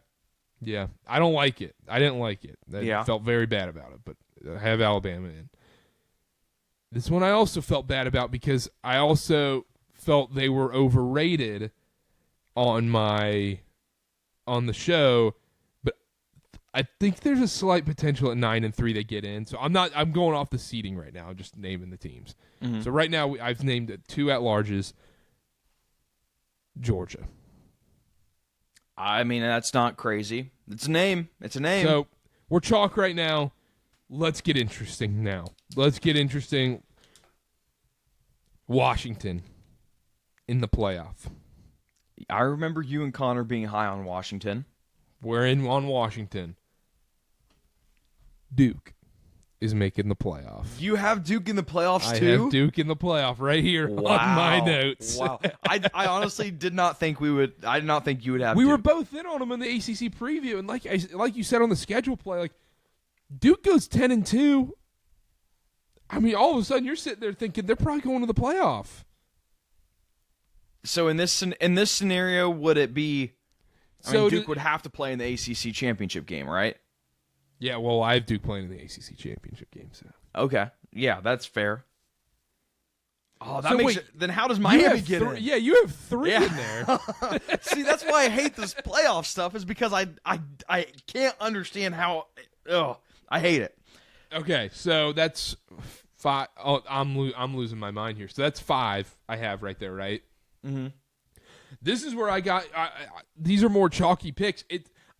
Yeah, I don't like it. I didn't like it. I felt very bad about it, but I have Alabama in. This one I also felt bad about because I also felt they were overrated on the show, but I think there's a slight potential at 9-3 they get in. So I'm going off the seeding right now. I'm just naming the teams. Mm-hmm. So right now I've named 2 at-larges. Georgia. I mean, that's not crazy. It's a name. It's a name. So we're chalk right now. Let's get interesting now. Let's get interesting. Washington in the playoff. I remember you and Connor being high on Washington. We're in on Washington. Duke is making the playoff. You have Duke in the playoffs I too? have Duke in the playoff right here Wow. on my notes. Wow. I honestly did not think we would. I did not think you would have. We Duke. were both in on them in the ACC preview, and like you said on the schedule play, like Duke goes 10-2. I mean, all of a sudden you're sitting there thinking they're probably going to the playoff. So in this scenario, would it be? Duke would have to play in the ACC championship game, right? Yeah, well, I have Duke playing in the ACC championship game. So okay, yeah, that's fair. Oh, that So makes wait, it. Then how does Miami get in? Yeah, you have 3 in there. See, that's why I hate this playoff stuff. Is because I can't understand how. Oh, I hate it. Okay, so that's 5. Oh, I'm losing my mind here. So that's 5 I have right there, right? Mm-hmm. This is where I got. These are more chalky picks.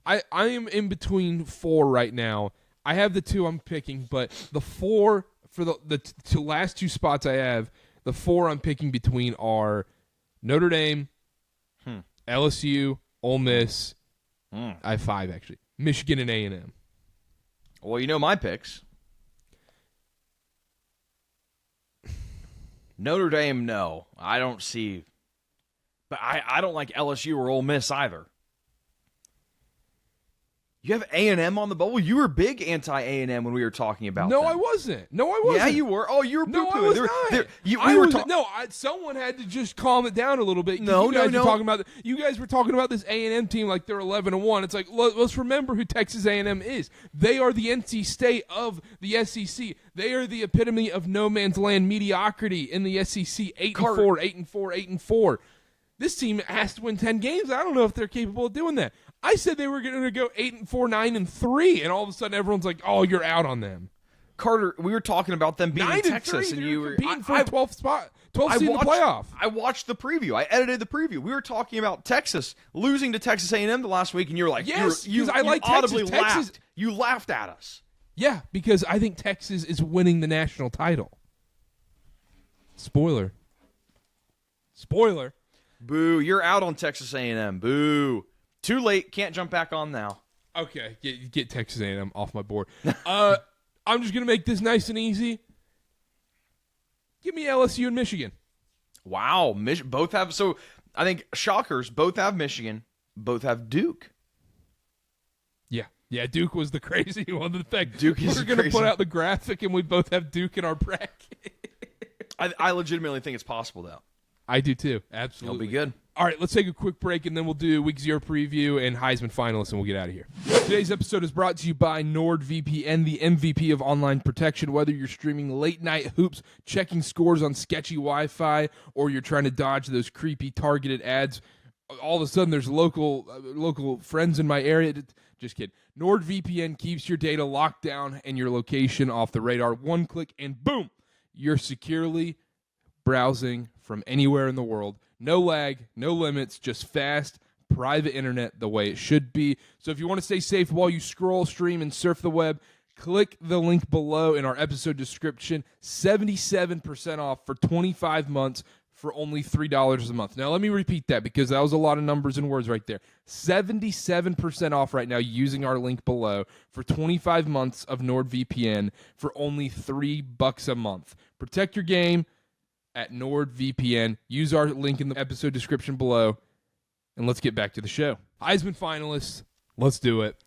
I am in between 4 right now. I have the 2 I'm picking, but the 4 for the last 2 spots I have, the 4 I'm picking between are Notre Dame, LSU, Ole Miss. I have 5 actually. Michigan and A&M. Well, you know my picks. Notre Dame, no. I don't see. But I don't like LSU or Ole Miss either. You have A&M on the bubble? You were big anti-A&M when we were talking about No, them. I wasn't. Yeah, you were. Oh, you were No, I poo-pooing. was not. Someone had to just calm it down a little bit. No. You guys were talking about this A&M team like they're 11-1. It's like, let's remember who Texas A&M is. They are the NC State of the SEC. They are the epitome of no man's land mediocrity in the SEC. 8-4, 8-4, 8-4. This team has to win 10 games. I don't know if they're capable of doing that. I said they were going to go 8-4, 9-3, and all of a sudden everyone's like, "Oh, you're out on them." Carter, we were talking about them beating Texas, and you were competing for a 12th spot, 12th seed in the playoff. I watched the preview. I edited the preview. We were talking about Texas losing to Texas A&M the last week, and you were like, "Yes, you I like audibly Texas. laughed. You laughed at us." Yeah, because I think Texas is winning the national title. Spoiler. Boo! You're out on Texas A&M. Boo! Too late. Can't jump back on now. Okay, get Texas A&M off my board. I'm just gonna make this nice and easy. Give me LSU and Michigan. Wow, both have. So I think shockers. Both have Michigan. Both have Duke. Yeah. Duke was the crazy one. The fact Duke is we're gonna crazy. put out the graphic and we both have Duke in our bracket. I legitimately think it's possible though. I do too. Absolutely. It'll be good. All right, let's take a quick break, and then we'll do Week 0 preview and Heisman finalists, and we'll get out of here. Today's episode is brought to you by NordVPN, the MVP of online protection. Whether you're streaming late-night hoops, checking scores on sketchy Wi-Fi, or you're trying to dodge those creepy targeted ads, all of a sudden there's local friends in my area. Just kidding. NordVPN keeps your data locked down and your location off the radar. One click, and boom, you're securely browsing from anywhere in the world. No lag, no limits, just fast, private internet the way it should be. So if you want to stay safe while you scroll, stream, and surf the web, click the link below in our episode description. 77% off for 25 months for only $3 a month. Now, let me repeat that because that was a lot of numbers and words right there. 77% off right now using our link below for 25 months of NordVPN for only $3 a month. Protect your game at NordVPN. Use our link in the episode description below, and let's get back to the show. Heisman finalists, let's do it.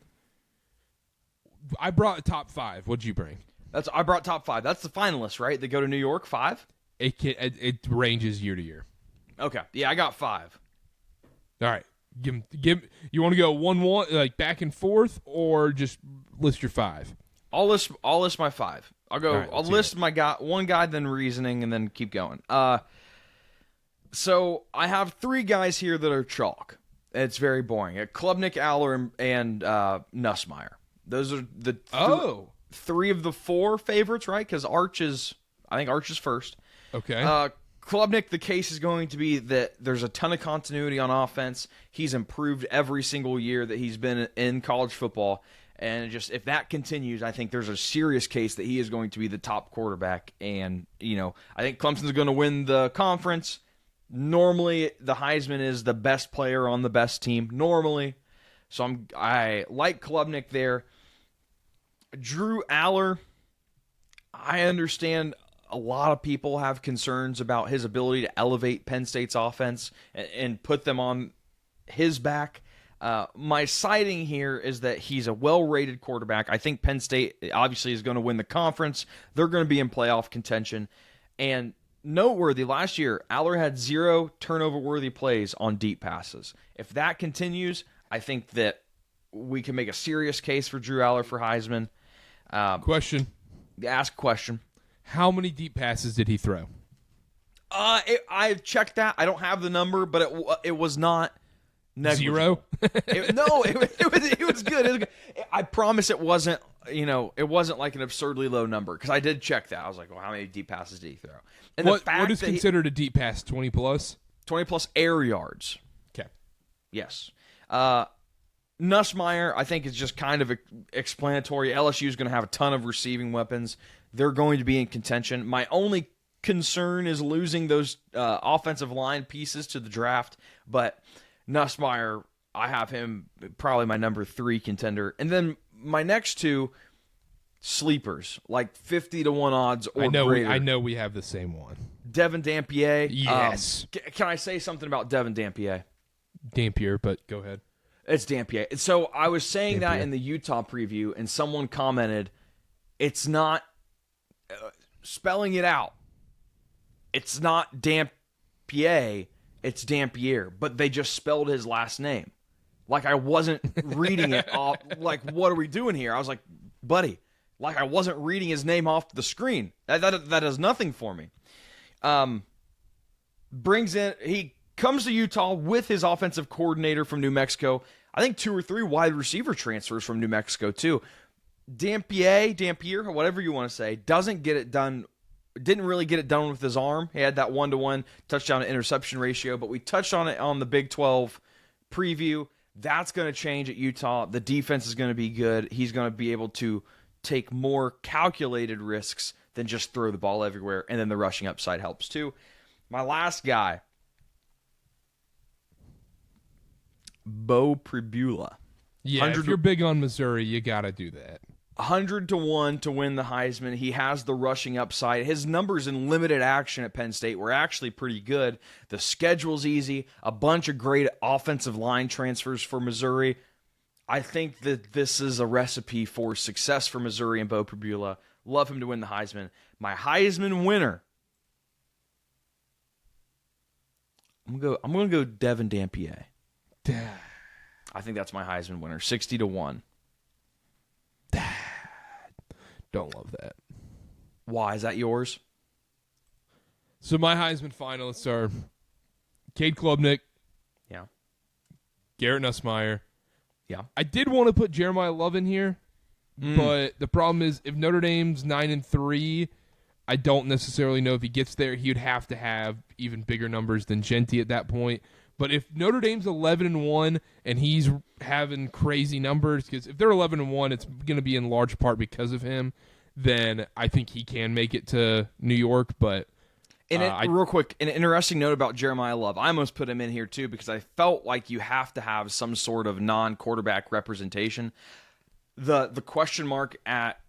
I brought a top 5. What'd you bring? I brought top 5. That's the finalists, right? They go to New York, 5? It ranges year to year. Okay. Yeah, I got 5. All right. Give. You want to go 1-1, like back and forth, or just list your 5? I'll list my 5. I'll go. Right, I'll list my one guy, then reasoning, and then keep going. So I have 3 guys here that are chalk. It's very boring. Klubnik, Aller, and Nussmeier. Those are the three of the four favorites, right? Because I think Arch is first. Okay. Klubnik, the case is going to be that there's a ton of continuity on offense. He's improved every single year that he's been in college football. And just if that continues, I think there's a serious case that he is going to be the top quarterback. And, I think Clemson's going to win the conference. Normally, the Heisman is the best player on the best team. Normally. So I like Klubnik there. Drew Aller, I understand a lot of people have concerns about his ability to elevate Penn State's offense and put them on his back. My citing here is that he's a well-rated quarterback. I think Penn State obviously is going to win the conference. They're going to be in playoff contention. And noteworthy, last year, Aller had 0 turnover-worthy plays on deep passes. If that continues, I think that we can make a serious case for Drew Aller for Heisman. Question. Ask a question. How many deep passes did he throw? I checked that. I don't have the number, but it was not negligible. 0? It was good. It was good. I promise it wasn't. It wasn't like an absurdly low number because I did check that. I was like, well, how many deep passes did he throw? And what is considered a deep pass? 20 plus? 20 plus air yards. Okay. Yes. Nussmeier, I think, is just kind of explanatory. LSU is going to have a ton of receiving weapons. They're going to be in contention. My only concern is losing those offensive line pieces to the draft. But Nussmeier, I have him probably my number 3 contender. And then my next 2 sleepers, like 50-1 odds or greater. I know we have the same one. Devin Dampier. Yes. Can I say something about Devin Dampier? Dampier, but go ahead. It's Dampier. So I was saying Dampier. that in the Utah preview, and someone commented, it's not spelling it out. It's not Dampier, it's Dampier, but they just spelled his last name. Like I wasn't reading it off. Like, what are we doing here? I was like, buddy, like I wasn't reading his name off the screen. That does nothing for me. He comes to Utah with his offensive coordinator from New Mexico. I think 2 or 3 wide receiver transfers from New Mexico too. Dampier, whatever you want to say, didn't really get it done with his arm. He had that 1-to-1 touchdown to interception ratio, but we touched on it on the Big 12 preview. That's going to change at Utah. The defense is going to be good. He's going to be able to take more calculated risks than just throw the ball everywhere, and then the rushing upside helps too. My last guy, Bo Pribula. Yeah, if you're big on Missouri, you got to do that. 100-1 to win the Heisman. He has the rushing upside. His numbers in limited action at Penn State were actually pretty good. The schedule's easy. A bunch of great offensive line transfers for Missouri. I think that this is a recipe for success for Missouri and Bo Pribula. Love him to win the Heisman. My Heisman winner, I'm going to go Devin Dampier. I think that's my Heisman winner, 60-1. Don't love that. Why? Is that yours? So my Heisman finalists are Cade Klubnik. Yeah. Garrett Nussmeier. Yeah. I did want to put Jeremiah Love in here, but the problem is if Notre Dame's 9-3, I don't necessarily know if he gets there. He would have to have even bigger numbers than Genty at that point. But if Notre Dame's 11-1 and he's having crazy numbers, because if they're 11-1, it's going to be in large part because of him. Then I think he can make it to New York. But real quick, an interesting note about Jeremiah Love. I almost put him in here too because I felt like you have to have some sort of non-quarterback representation. The question mark at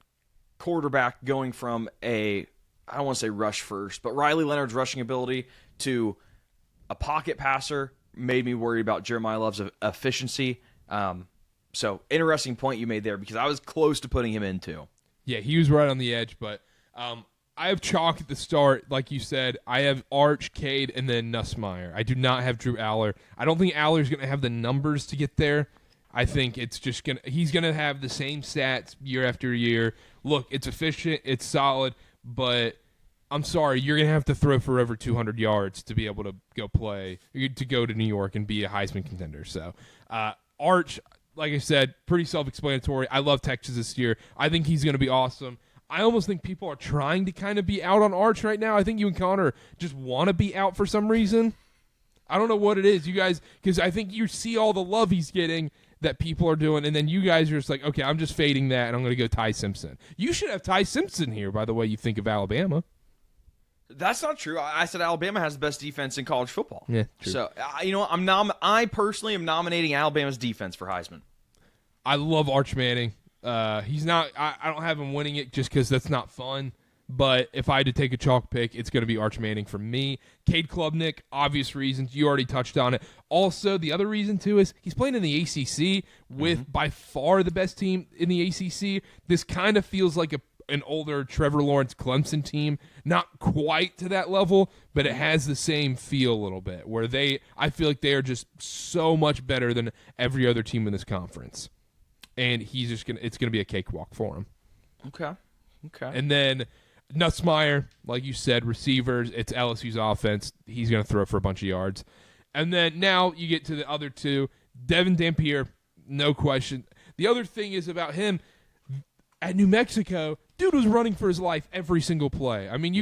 quarterback going from I don't want to say rush first, but Riley Leonard's rushing ability to a pocket passer made me worry about Jeremiah Love's efficiency. So interesting point you made there because I was close to putting him in too. Yeah, he was right on the edge, but I have chalk at the start, like you said. I have Arch, Cade, and then Nussmeier. I do not have Drew Aller. I don't think Aller's going to have the numbers to get there. I think it's just he's going to have the same stats year after year. Look, it's efficient, it's solid, but I'm sorry, you're going to have to throw for over 200 yards to be able to go to New York and be a Heisman contender. So, Arch, like I said, pretty self-explanatory. I love Texas this year. I think he's going to be awesome. I almost think people are trying to kind of be out on Arch right now. I think you and Connor just want to be out for some reason. I don't know what it is, you guys, because I think you see all the love he's getting that people are doing, and then you guys are just like, okay, I'm just fading that, and I'm going to go Ty Simpson. You should have Ty Simpson here, by the way you think of Alabama. That's not true. I said Alabama has the best defense in college football. Yeah, true. So, you know what? I personally am nominating Alabama's defense for Heisman. I love Arch Manning. He's not. I don't have him winning it just because that's not fun. But if I had to take a chalk pick, it's going to be Arch Manning for me. Cade Klubnik, obvious reasons. You already touched on it. Also, the other reason, too, is he's playing in the ACC with by far the best team in the ACC. This kind of feels like an older Trevor Lawrence Clemson team. Not quite to that level, but it has the same feel a little bit, where I feel like they are just so much better than every other team in this conference. And it's going to be a cakewalk for him. Okay. And then Nussmeier, like you said, receivers, it's LSU's offense. He's going to throw for a bunch of yards. And then now you get to the other two. Devin Dampier, no question. The other thing is about him, at New Mexico, dude was running for his life every single play. I mean,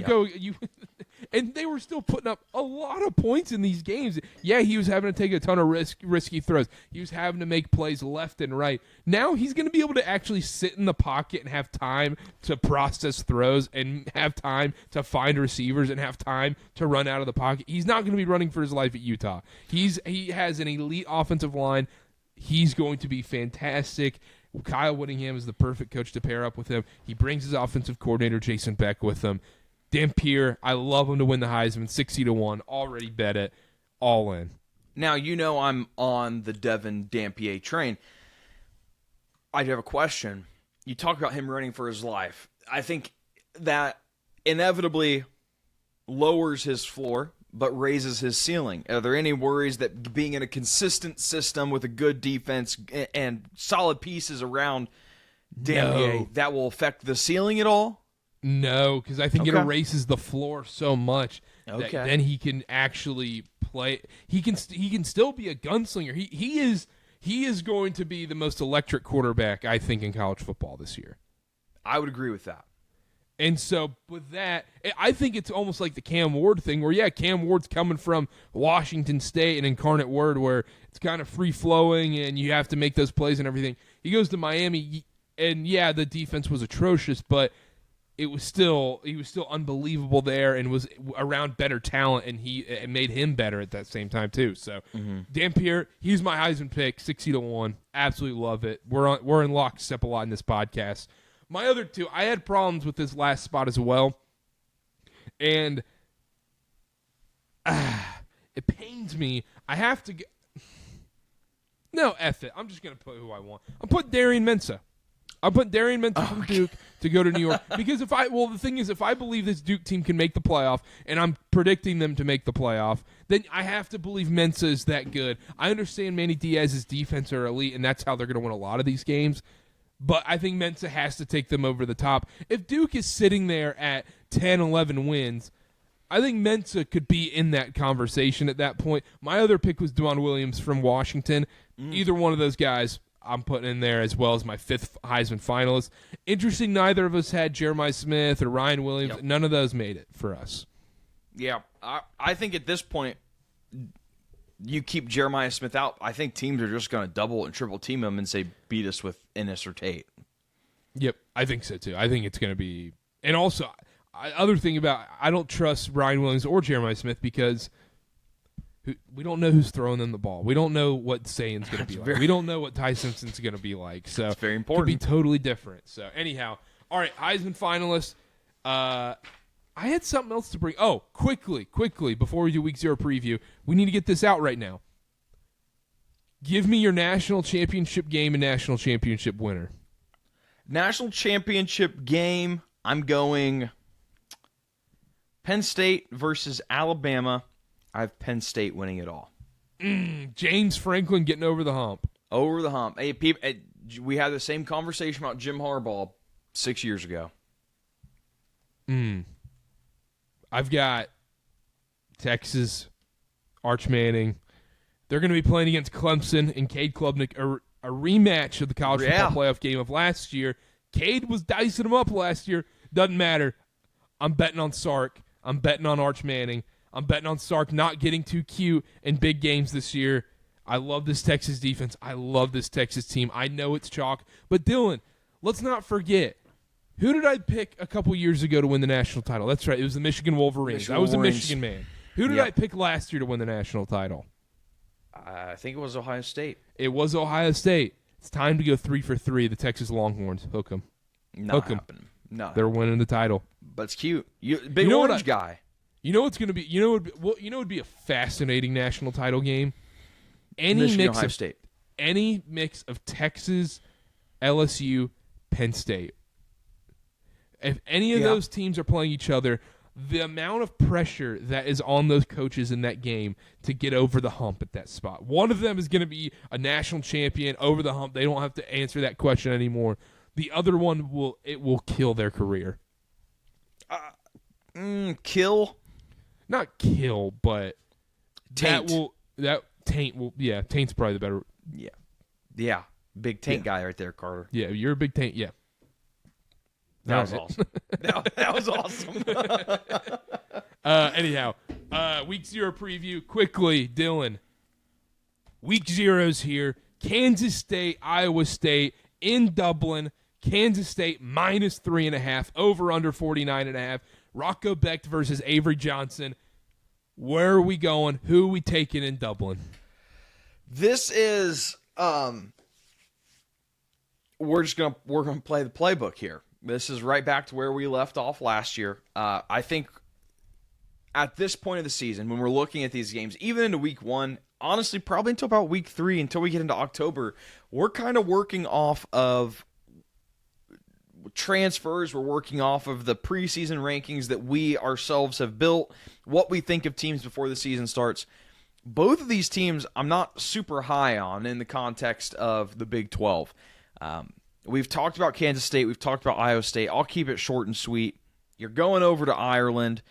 and they were still putting up a lot of points in these games. Yeah, he was having to take a ton of risky throws. He was having to make plays left and right. Now he's going to be able to actually sit in the pocket and have time to process throws and have time to find receivers and have time to run out of the pocket. He's not going to be running for his life at Utah. He has an elite offensive line. He's going to be fantastic. Kyle Whittingham is the perfect coach to pair up with him. He brings his offensive coordinator, Jason Beck, with him. Dampier, I love him to win the Heisman, 60-1. Already bet it. All in. Now, you know I'm on the Devin Dampier train. I do have a question. You talk about him running for his life. I think that inevitably lowers his floor, but raises his ceiling. Are there any worries that being in a consistent system with a good defense and solid pieces around Dampier, that will affect the ceiling at all? No, because I think it erases the floor so much that then he can actually play. He can still be a gunslinger. He is going to be the most electric quarterback, I think, in college football this year. I would agree with that. And so with that, I think it's almost like the Cam Ward thing where, yeah, Cam Ward's coming from Washington State and Incarnate Word where it's kind of free-flowing and you have to make those plays and everything. He goes to Miami, and, yeah, the defense was atrocious, but he was still unbelievable there and was around better talent, and it made him better at that same time, too. So Dampier, he's my Heisman pick, 60-1. Absolutely love it. We're in lockstep a lot in this podcast. My other two, I had problems with this last spot as well. And it pains me. I have to get... No, F it. I'm just going to put who I want. I'm putting Darian Mensah. I'm putting Darian Mensah from Duke to go to New York. Because the thing is, if I believe this Duke team can make the playoff, and I'm predicting them to make the playoff, then I have to believe Mensah is that good. I understand Manny Diaz's defense are elite, and that's how they're going to win a lot of these games. But I think Mensah has to take them over the top. If Duke is sitting there at 10, 11 wins, I think Mensah could be in that conversation at that point. My other pick was Dwan Williams from Washington. Either one of those guys I'm putting in there as well as my fifth Heisman finalist. Interesting, neither of us had Jeremiah Smith or Ryan Williams. Yep. None of those made it for us. Yeah, I think at this point, you keep Jeremiah Smith out, I think teams are just going to double and triple team him and say, beat us with Ennis or Tate. Yep, I think so too. I think it's going to be... And also, other thing about... I don't trust Ryan Williams or Jeremiah Smith because we don't know who's throwing them the ball. We don't know what Sayan's going to be like. We don't know what Ty Simpson's going to be like. So it's very important. It could be totally different. So anyhow, all right, Heisman finalists. I had something else to bring. Oh, quickly, before we do Week 0 preview, we need to get this out right now. Give me your national championship game and national championship winner. National championship game, I'm going Penn State versus Alabama. I have Penn State winning it all. James Franklin getting over the hump. Over the hump. Hey, people, we had the same conversation about Jim Harbaugh 6 years ago. I've got Texas, Arch Manning. They're going to be playing against Clemson, and Cade Klubnik a rematch of the college Yeah. football playoff game of last year. Cade was dicing them up last year. Doesn't matter. I'm betting on Sark. I'm betting on Arch Manning. I'm betting on Sark not getting too cute in big games this year. I love this Texas defense. I love this Texas team. I know it's chalk. But, Dylan, let's not forget, who did I pick a couple years ago to win the national title? That's right. It was the Michigan Wolverines. I was a Michigan man. Who did I pick last year to win the national title? I think it was Ohio State. It was Ohio State. It's time to go 3 for 3. The Texas Longhorns. Hook 'em. Not happening. No. They're winning the title. But it's cute. Big orange guy. You know what's going to be? You know would be a fascinating national title game. Michigan, Ohio State. Any mix of Texas, LSU, Penn State. If any of those teams are playing each other, the amount of pressure that is on those coaches in that game to get over the hump at that spot. One of them is going to be a national champion over the hump. They don't have to answer that question anymore. The other one will kill their career. Kill? Not kill, but Taint. Taint's probably the better. Yeah. Big taint guy right there, Karter. Yeah, you're a big Taint. Yeah. That was awesome. that was awesome. Anyhow, week 0 preview. Quickly, Dylan. Week 0's here. Kansas State, Iowa State in Dublin. Kansas State minus 3.5. Over under 49.5. Rocco Becht versus Avery Johnson. Where are we going? Who are we taking in Dublin? This is we're gonna play the playbook here. This is right back to where we left off last year. I think at this point of the season, when we're looking at these games, even into week 1, honestly, probably until about week 3, until we get into October, we're kind of working off of transfers. We're working off of the preseason rankings that we ourselves have built, what we think of teams before the season starts. Both of these teams I'm not super high on in the context of the Big 12. We've talked about Kansas State. We've talked about Iowa State. I'll keep it short and sweet. You're going over to Ireland.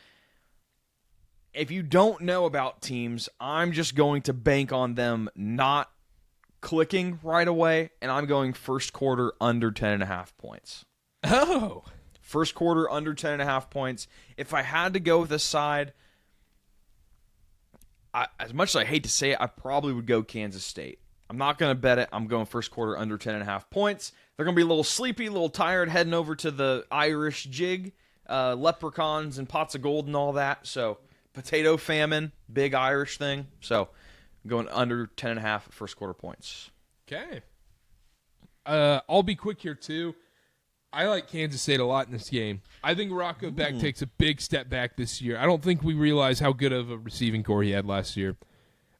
If you don't know about teams, I'm just going to bank on them not clicking right away, and I'm going first quarter under 10.5 points. Oh. First quarter under 10.5 points. If I had to go with a side, as much as I hate to say it, I probably would go Kansas State. I'm not going to bet it. I'm going first quarter under 10.5 points. They're going to be a little sleepy, a little tired, heading over to the Irish jig, leprechauns and pots of gold and all that. So potato famine, big Irish thing. So I'm going under 10.5 first quarter points. Okay. I'll be quick here, too. I like Kansas State a lot in this game. I think Rocco Becht takes a big step back this year. I don't think we realize how good of a receiving core he had last year.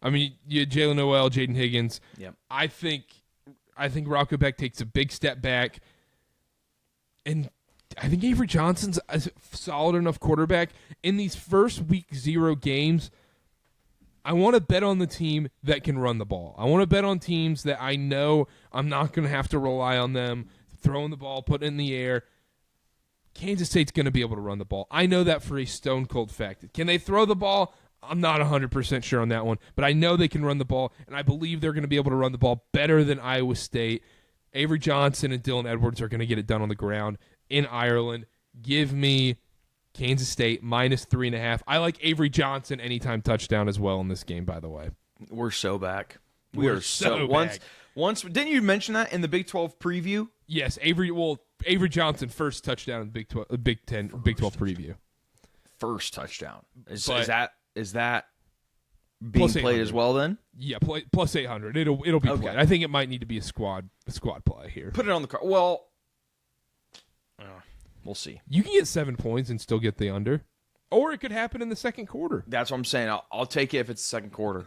I mean, you had Jalen Noel, Jaden Higgins. Yep. I think Rocco Becht takes a big step back. And I think Avery Johnson's a solid enough quarterback. In these first week 0 games, I want to bet on the team that can run the ball. I want to bet on teams that I know I'm not going to have to rely on them throwing the ball, putting it in the air. Kansas State's going to be able to run the ball. I know that for a stone cold fact. Can they throw the ball? I'm not 100% sure on that one, but I know they can run the ball, and I believe they're going to be able to run the ball better than Iowa State. Avery Johnson and Dylan Edwards are going to get it done on the ground in Ireland. Give me Kansas State minus 3.5. I like Avery Johnson anytime touchdown as well in this game, by the way. We're so back. We're so back. Once didn't you mention that in the Big 12 preview? Yes, Avery Johnson first touchdown in Big 12 preview. First touchdown. Is that being played as well then? Yeah, plus 800. It'll be played. I think it might need to be a squad play here. Put it on the card. Well, we'll see. You can get 7 points and still get the under. Or it could happen in the second quarter. That's what I'm saying. I'll take it if it's the second quarter.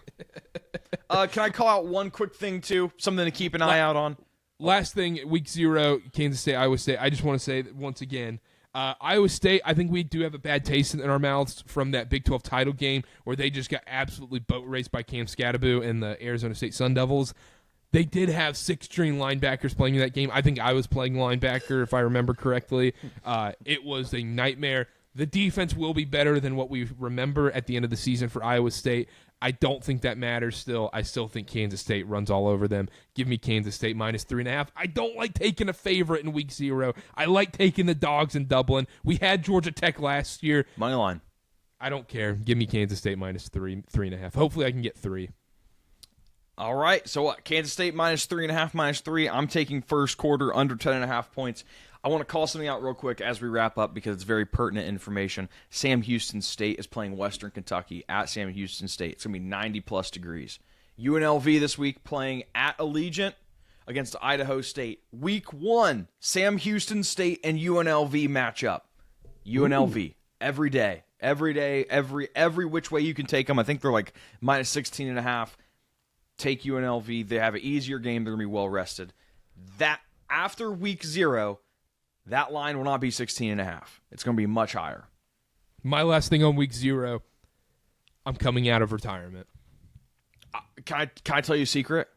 Can I call out one quick thing, too? Something to keep an eye out on? Last thing, week 0, Kansas State, Iowa State. I just want to say that once again, Iowa State, I think we do have a bad taste in our mouths from that Big 12 title game where they just got absolutely boat raced by Cam Scatterbo and the Arizona State Sun Devils. They did have 6-string linebackers playing in that game. I think I was playing linebacker, if I remember correctly. It was a nightmare. The defense will be better than what we remember at the end of the season for Iowa State. I don't think that matters still. I still think Kansas State runs all over them. Give me Kansas State minus 3.5. I don't like taking a favorite in week 0. I like taking the dogs in Dublin. We had Georgia Tech last year. Money line. I don't care. Give me Kansas State minus 3.5. Hopefully I can get 3. All right. So what? Kansas State minus 3.5, minus 3. I'm taking first quarter under 10.5 points. I want to call something out real quick as we wrap up because it's very pertinent information. Sam Houston State is playing Western Kentucky at Sam Houston State. It's going to be 90-plus degrees. UNLV this week playing at Allegiant against Idaho State. Week 1, Sam Houston State and UNLV matchup. UNLV. Ooh. Every day, every which way you can take them. I think they're like minus 16.5. Take UNLV. They have an easier game. They're going to be well rested. That after week 0, that line will not be 16.5. It's going to be much higher. My last thing on week 0, I'm coming out of retirement. Can I tell you a secret?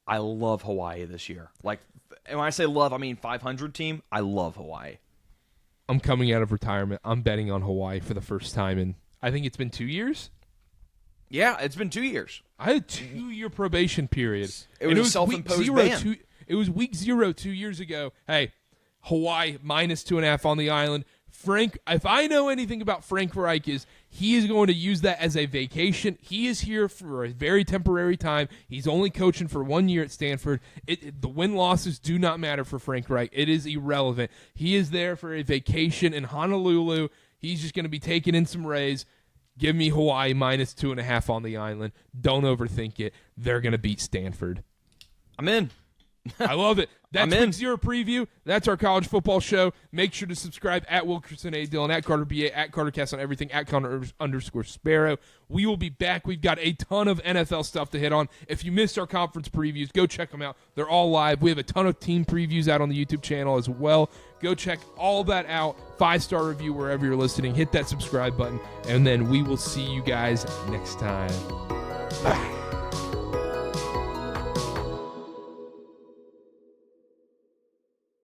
I love Hawaii this year. Like, and when I say love, I mean 500 team. I love Hawaii. I'm coming out of retirement. I'm betting on Hawaii for the first time in, I think it's been 2 years? Yeah, it's been 2 years. I had a 2-year probation period. It was a self-imposed ban. It was week 0 2 years ago. Hey, Hawaii minus 2.5 on the island. Frank, if I know anything about Frank Reich, is he is going to use that as a vacation. He is here for a very temporary time. He's only coaching for 1 year at Stanford. The win-losses do not matter for Frank Reich. It is irrelevant. He is there for a vacation in Honolulu. He's just going to be taking in some rays. Give me Hawaii minus 2.5 on the island. Don't overthink it. They're going to beat Stanford. I'm in. I love it. That's week 0 preview. That's our college football show. Make sure to subscribe at Wilkerson A. Dillon, at Karter BA, at KarterCast on everything, at Connor_Sparrow. We will be back. We've got a ton of NFL stuff to hit on. If you missed our conference previews, go check them out. They're all live. We have a ton of team previews out on the YouTube channel as well. Go check all that out. 5-star review wherever you're listening. Hit that subscribe button, and then we will see you guys next time. Bye.